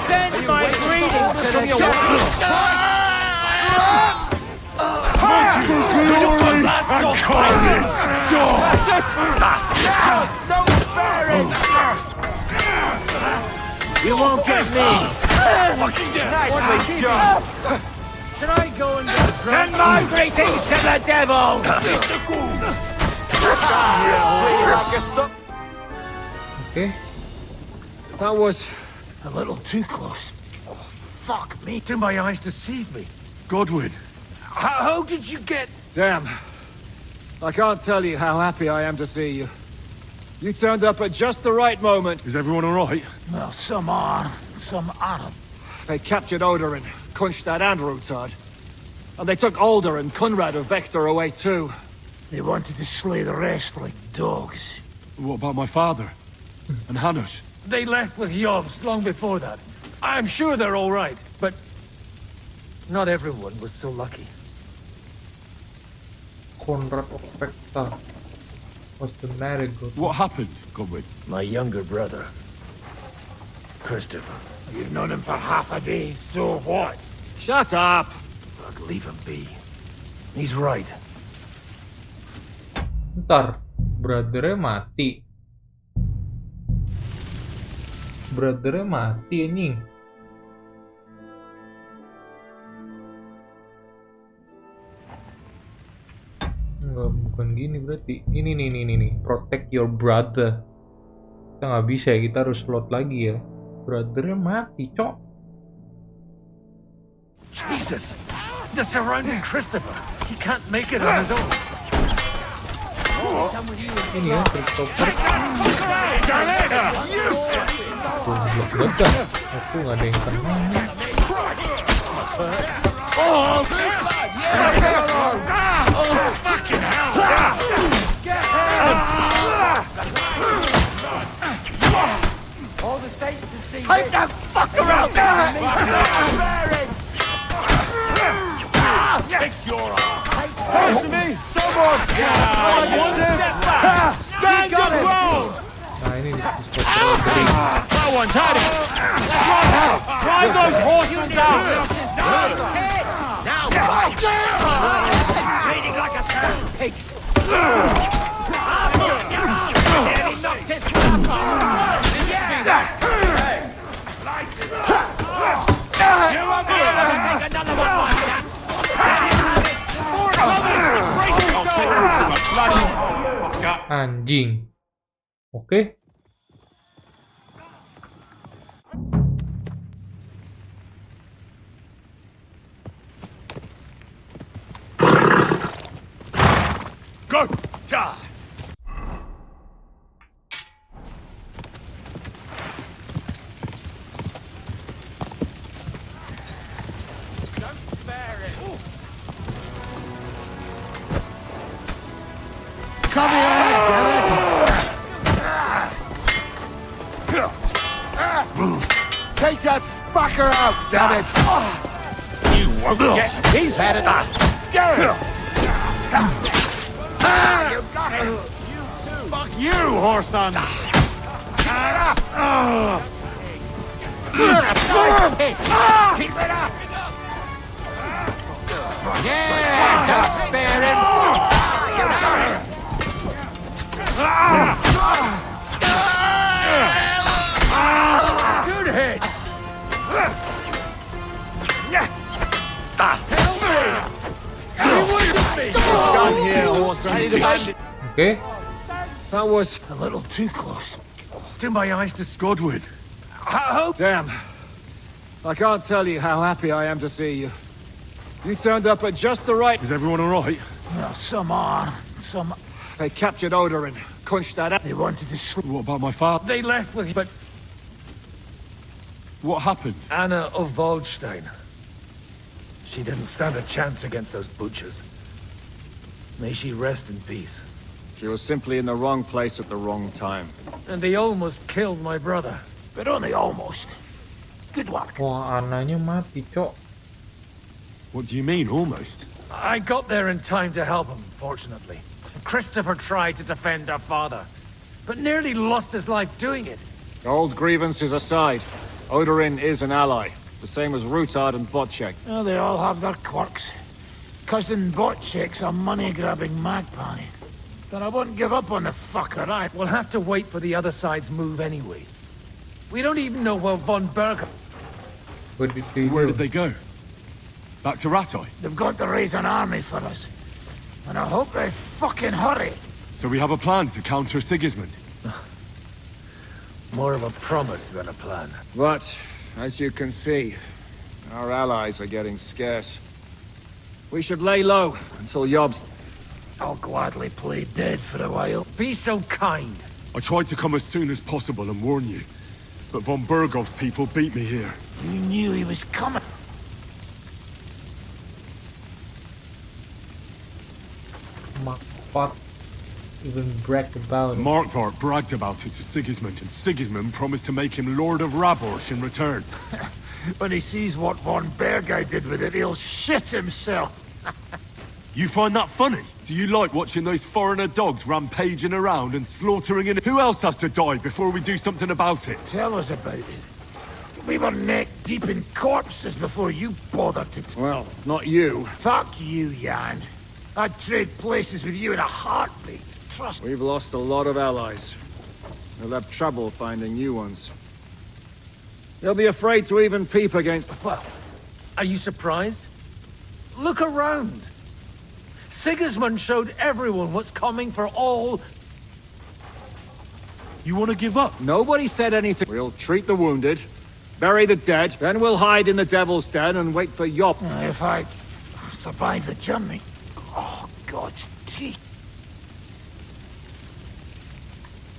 Send my greetings to the You won't get me! Nicely done! Should I go and get drunk? Send my greetings to the devil! Okay. That was a little too close. Oh, fuck me. Did my eyes deceive me? Godwin. How did you get... Damn. I can't tell you how happy I am to see you. You turned up at just the right moment. Is everyone all right? Well, some are, some aren't. They captured Oder and Kunstad and Rutard. And they took Alder and Kunrad of Vector away too. They wanted to slay the rest like dogs. What about my father? And Hannes? They left with Yobs long before that. I'm sure they're all right, but not everyone was so lucky. Conrad of Vector was the merry-go. What happened, Godwin? My younger brother, Christopher. You've known him for half a day, so what? Shut up! Look, leave him be. He's right. Ntar, brothernya mati. Brothernya mati anjing. Enggak, bukan gini berarti. Ini nih. Protect your brother. Kita nggak bisa ya, kita harus load lagi ya. Brothernya mati, cok. Jesus! They're surrounding Christopher. He can't make it on his own. Ini ya, Christopher. Goblok banget. Aku nggak ada yang tenang nih. Fucking hell! All the saints and see Take that fucker out there! Kick your ass! Help me! Someone! One step back! Stand your ground! Nah, ini Christopher. That one's had it! Drive those horses out! Now, bleeding like a pig! Nearly knocked his crap off! You won't be able to take another one like that! Anjing. Oke. Go! Die! Come here, damn it! her out, damn it! You won't get... He's had it. You got him! Fuck you, whoreson! Keep it up! Yeah, don't spare him! You got him! Good hit! Okay. That was a little too close. To my eyes to Godwin. Damn. I can't tell you how happy I am to see you. You turned up at just the right... Is everyone alright? Well, some are. Some... They captured Oder and Kunstad up. They wanted to sleep. What about my father? They left with... But What happened? Anna of Waldstein. She didn't stand a chance against those butchers. May she rest in peace. she was simply in the wrong place at the wrong time. And they almost killed my brother. But only almost. Good work. Wah, anaknya mati, Cok. What do you mean, almost? I got there in time to help him, fortunately. Christopher tried to defend our father, but nearly lost his life doing it. Old grievances aside, Odorin is an ally. The same as Rutard and Botchek. Oh, they all have their quirks. Cousin Botchek's a money-grabbing magpie. But I wouldn't give up on the fucker, We'll have to wait for the other side's move anyway. We don't even know where von Berger... Where did they go? Back to Rattay? They've got to raise an army for us. And I hope they fucking hurry. So we have a plan to counter Sigismund? More of a promise than a plan. But, as you can see, our allies are getting scarce. We should lay low until Yob's... I'll gladly play dead for a while. Be so kind. I tried to come as soon as possible and warn you, but von Bergov's people beat me here. You knew he was coming. Markvart even bragged about it. Markvart bragged about it to Sigismund, and Sigismund promised to make him Lord of Raborsch in return. When he sees what von Bergau did with it, he'll shit himself. You find that funny? Do you like watching those foreigner dogs rampaging around and slaughtering in? Who else has to die before we do something about it? Tell us about it. We were neck deep in corpses before you bothered to... Well, not you. Fuck you, Jan. I'd trade places with you in a heartbeat. Trust me. We've lost a lot of allies. We'll have trouble finding new ones. They'll be afraid to even peep against... Well, are you surprised? Look around. Sigismund showed everyone what's coming for all... You want to give up? Nobody said anything. We'll treat the wounded, bury the dead, then we'll hide in the Devil's Den and wait for Yop. If I survive the journey... Oh, God's teeth.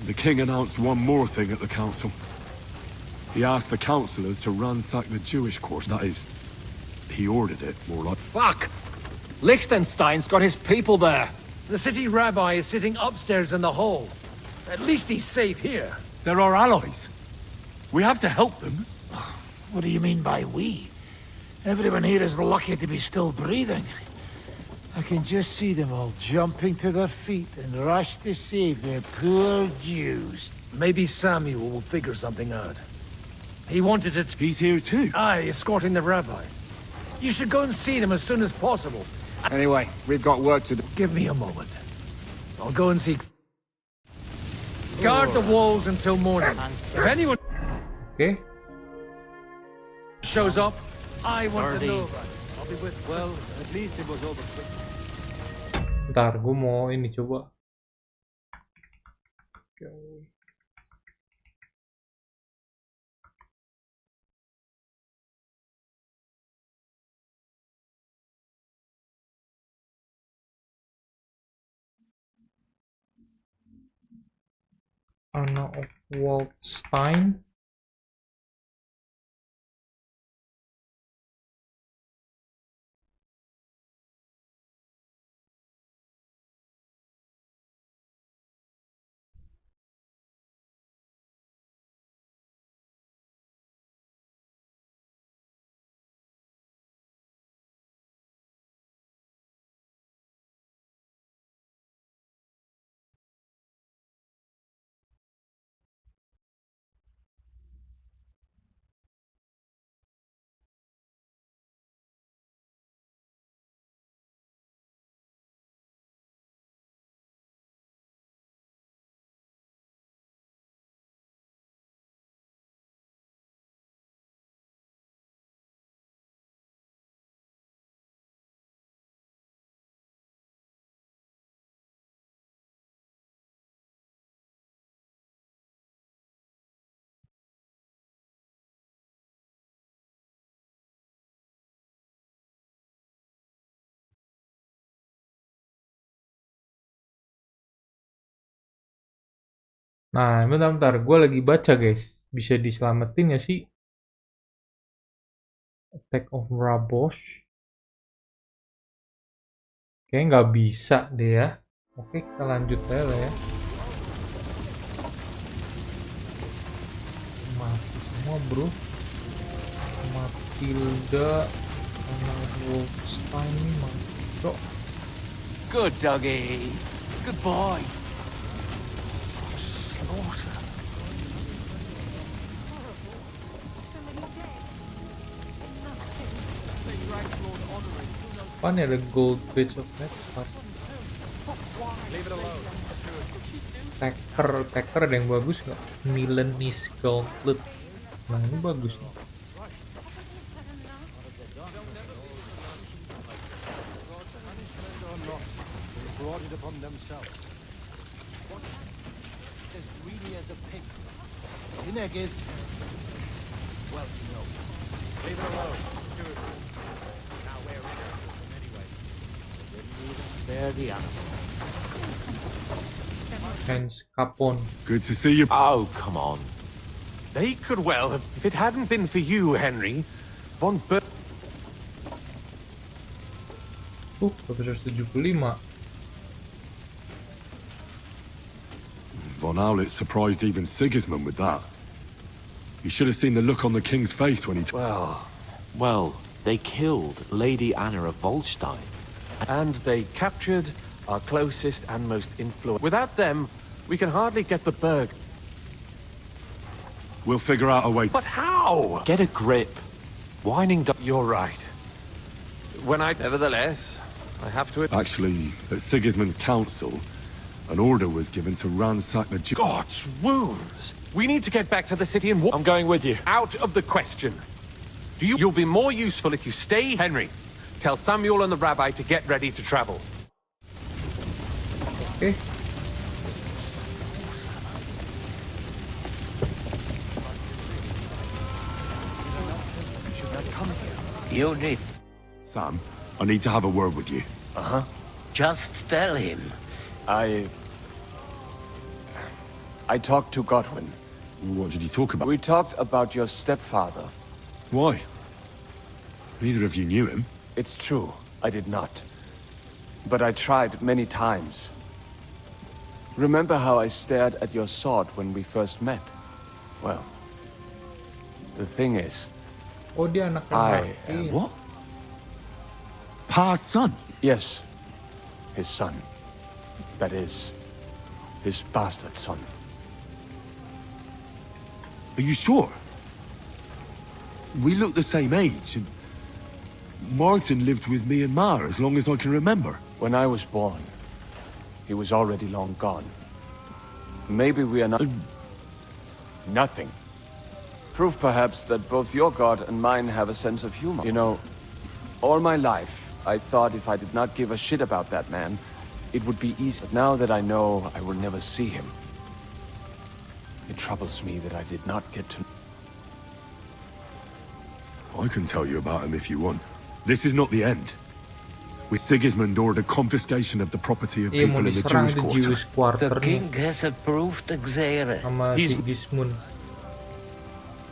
The king announced one more thing at the council. He asked the councillors to ransack the Jewish quarter. That is, he ordered it, more like. Fuck! Liechtenstein's got his people there. The city rabbi is sitting upstairs in the hall. At least he's safe here. They're our allies. We have to help them. What do you mean by we? Everyone here is lucky to be still breathing. I can just see them all jumping to their feet and rush to save their poor Jews. Maybe Samuel will figure something out. He wanted to... He's here too? Aye, escorting the rabbi. You should go and see them as soon as possible. Anyway, we've got work to do. Give me a moment. I'll go and see... Guard the walls until morning. If anyone... Okay. ...shows up, I want to know. I'll be with... Well, at least it was over quick. Ntar gue mau ini coba. Anna of Waldstein. Nah, bentar, gue lagi baca guys. Bisa diselamatin ya sih? Attack of Rabosh. Kayaknya nggak bisa deh ya. Oke, kita lanjut aja lah ya. Mati semua bro. Matilda sama Wolfstein nih mati. Good doggy. Good boy. Slaughter. Apa nih ada Gold Page of Network. Taker ada yang bagus nggak? Milanese Gauntlet. Nah ini bagus nih. Brought it upon themselves. As greedy as a pig. Ineg is... well, no. Leave it alone. Now we're in it anyway. Didn't even spare the animal. Hence Capone. Good to see you. Oh, come on. They could well have... If it hadn't been for you, Henry, von Ber... 175. Von Owlet surprised even Sigismund with that. You should have seen the look on the king's face when he... Well, they killed Lady Anna of Volstein. And they captured our closest and most influential... Without them, we can hardly get the Burg. We'll figure out a way... But how? Get a grip. Whining... You're right. When I... Nevertheless, I have to... Actually, at Sigismund's council, an order was given to ransack the... God's wounds! We need to get back to the city and... I'm going with you. Out of the question. You'll be more useful if you stay, Henry. Tell Samuel and the rabbi to get ready to travel. Okay. You should not come here. You did. Sam, I need to have a word with you. Uh-huh. Just tell him. I talked to Godwin. What did you talk about? We talked about your stepfather. Why? Neither of you knew him. It's true, I did not. But I tried many times. Remember how I stared at your sword when we first met? Well, the thing is... Oh, dia anak yang mati. What? Pa's son? Yes, his son. That is, his bastard son. Are you sure? We look the same age, and Martin lived with me and Ma as long as I can remember. When I was born, he was already long gone. Maybe we are not... Nothing. Proof, perhaps, that both your god and mine have a sense of humor. You know, all my life, I thought if I did not give a shit about that man, it would be easy. But now that I know I will never see him, it troubles me that I did not get to... I can tell you about him if you want. This is not the end. With Sigismund ordered confiscation of the property of people in the Jewish quarter. The king has approved Xere. He's Sigismund.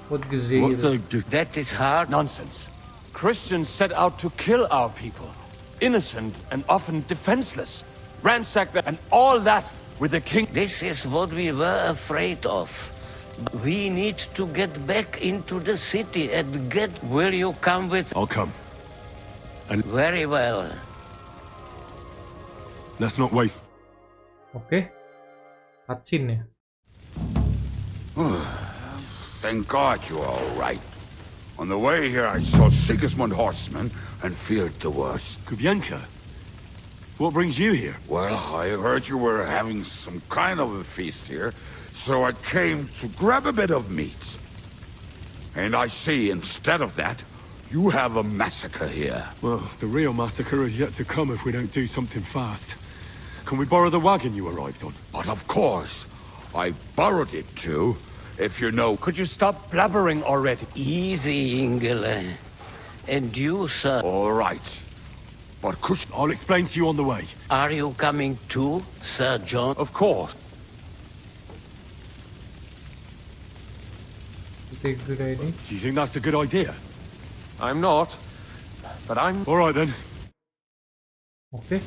What Xere? What's a That is hard. Nonsense. Christians set out to kill our people. Innocent and often defenseless. Ransack them and all that with the king. This is what we were afraid of. We need to get back into the city and get... Will you come with... I'll come. And very well. Let's not waste... Okay. Cutscene ya. Thank God you're all right. On the way here, I saw Sigismund horsemen and feared the worst. Kubienka? What brings you here? Well, I heard you were having some kind of a feast here, so I came to grab a bit of meat. And I see, instead of that, you have a massacre here. Well, the real massacre is yet to come if we don't do something fast. Can we borrow the wagon you arrived on? But of course, I borrowed it too, if you know... Could you stop blabbering already? Easy, Ingele. And you, sir? All right. But could... I'll explain to you on the way. Are you coming too, Sir John? Of course. a good idea? Do you think that's a good idea? I'm not, but I'm... All right then. Oke.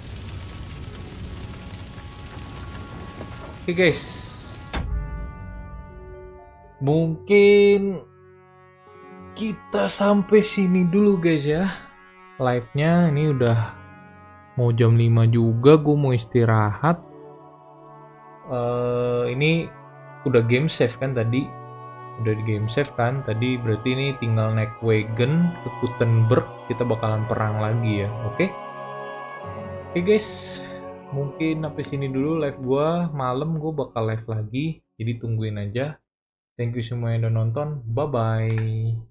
Oke guys. Mungkin kita sampai sini dulu guys ya. Live-nya ini udah mau jam 5 juga, gue mau istirahat. Ini udah game save kan tadi? Udah di game save kan? Tadi berarti ini tinggal naik wagon ke Kuttenberg, kita bakalan perang lagi ya. Oke? Oke guys, mungkin sampai sini dulu live gua. Malam gua bakal live lagi, jadi tungguin aja. Thank you semua yang udah nonton. Bye bye.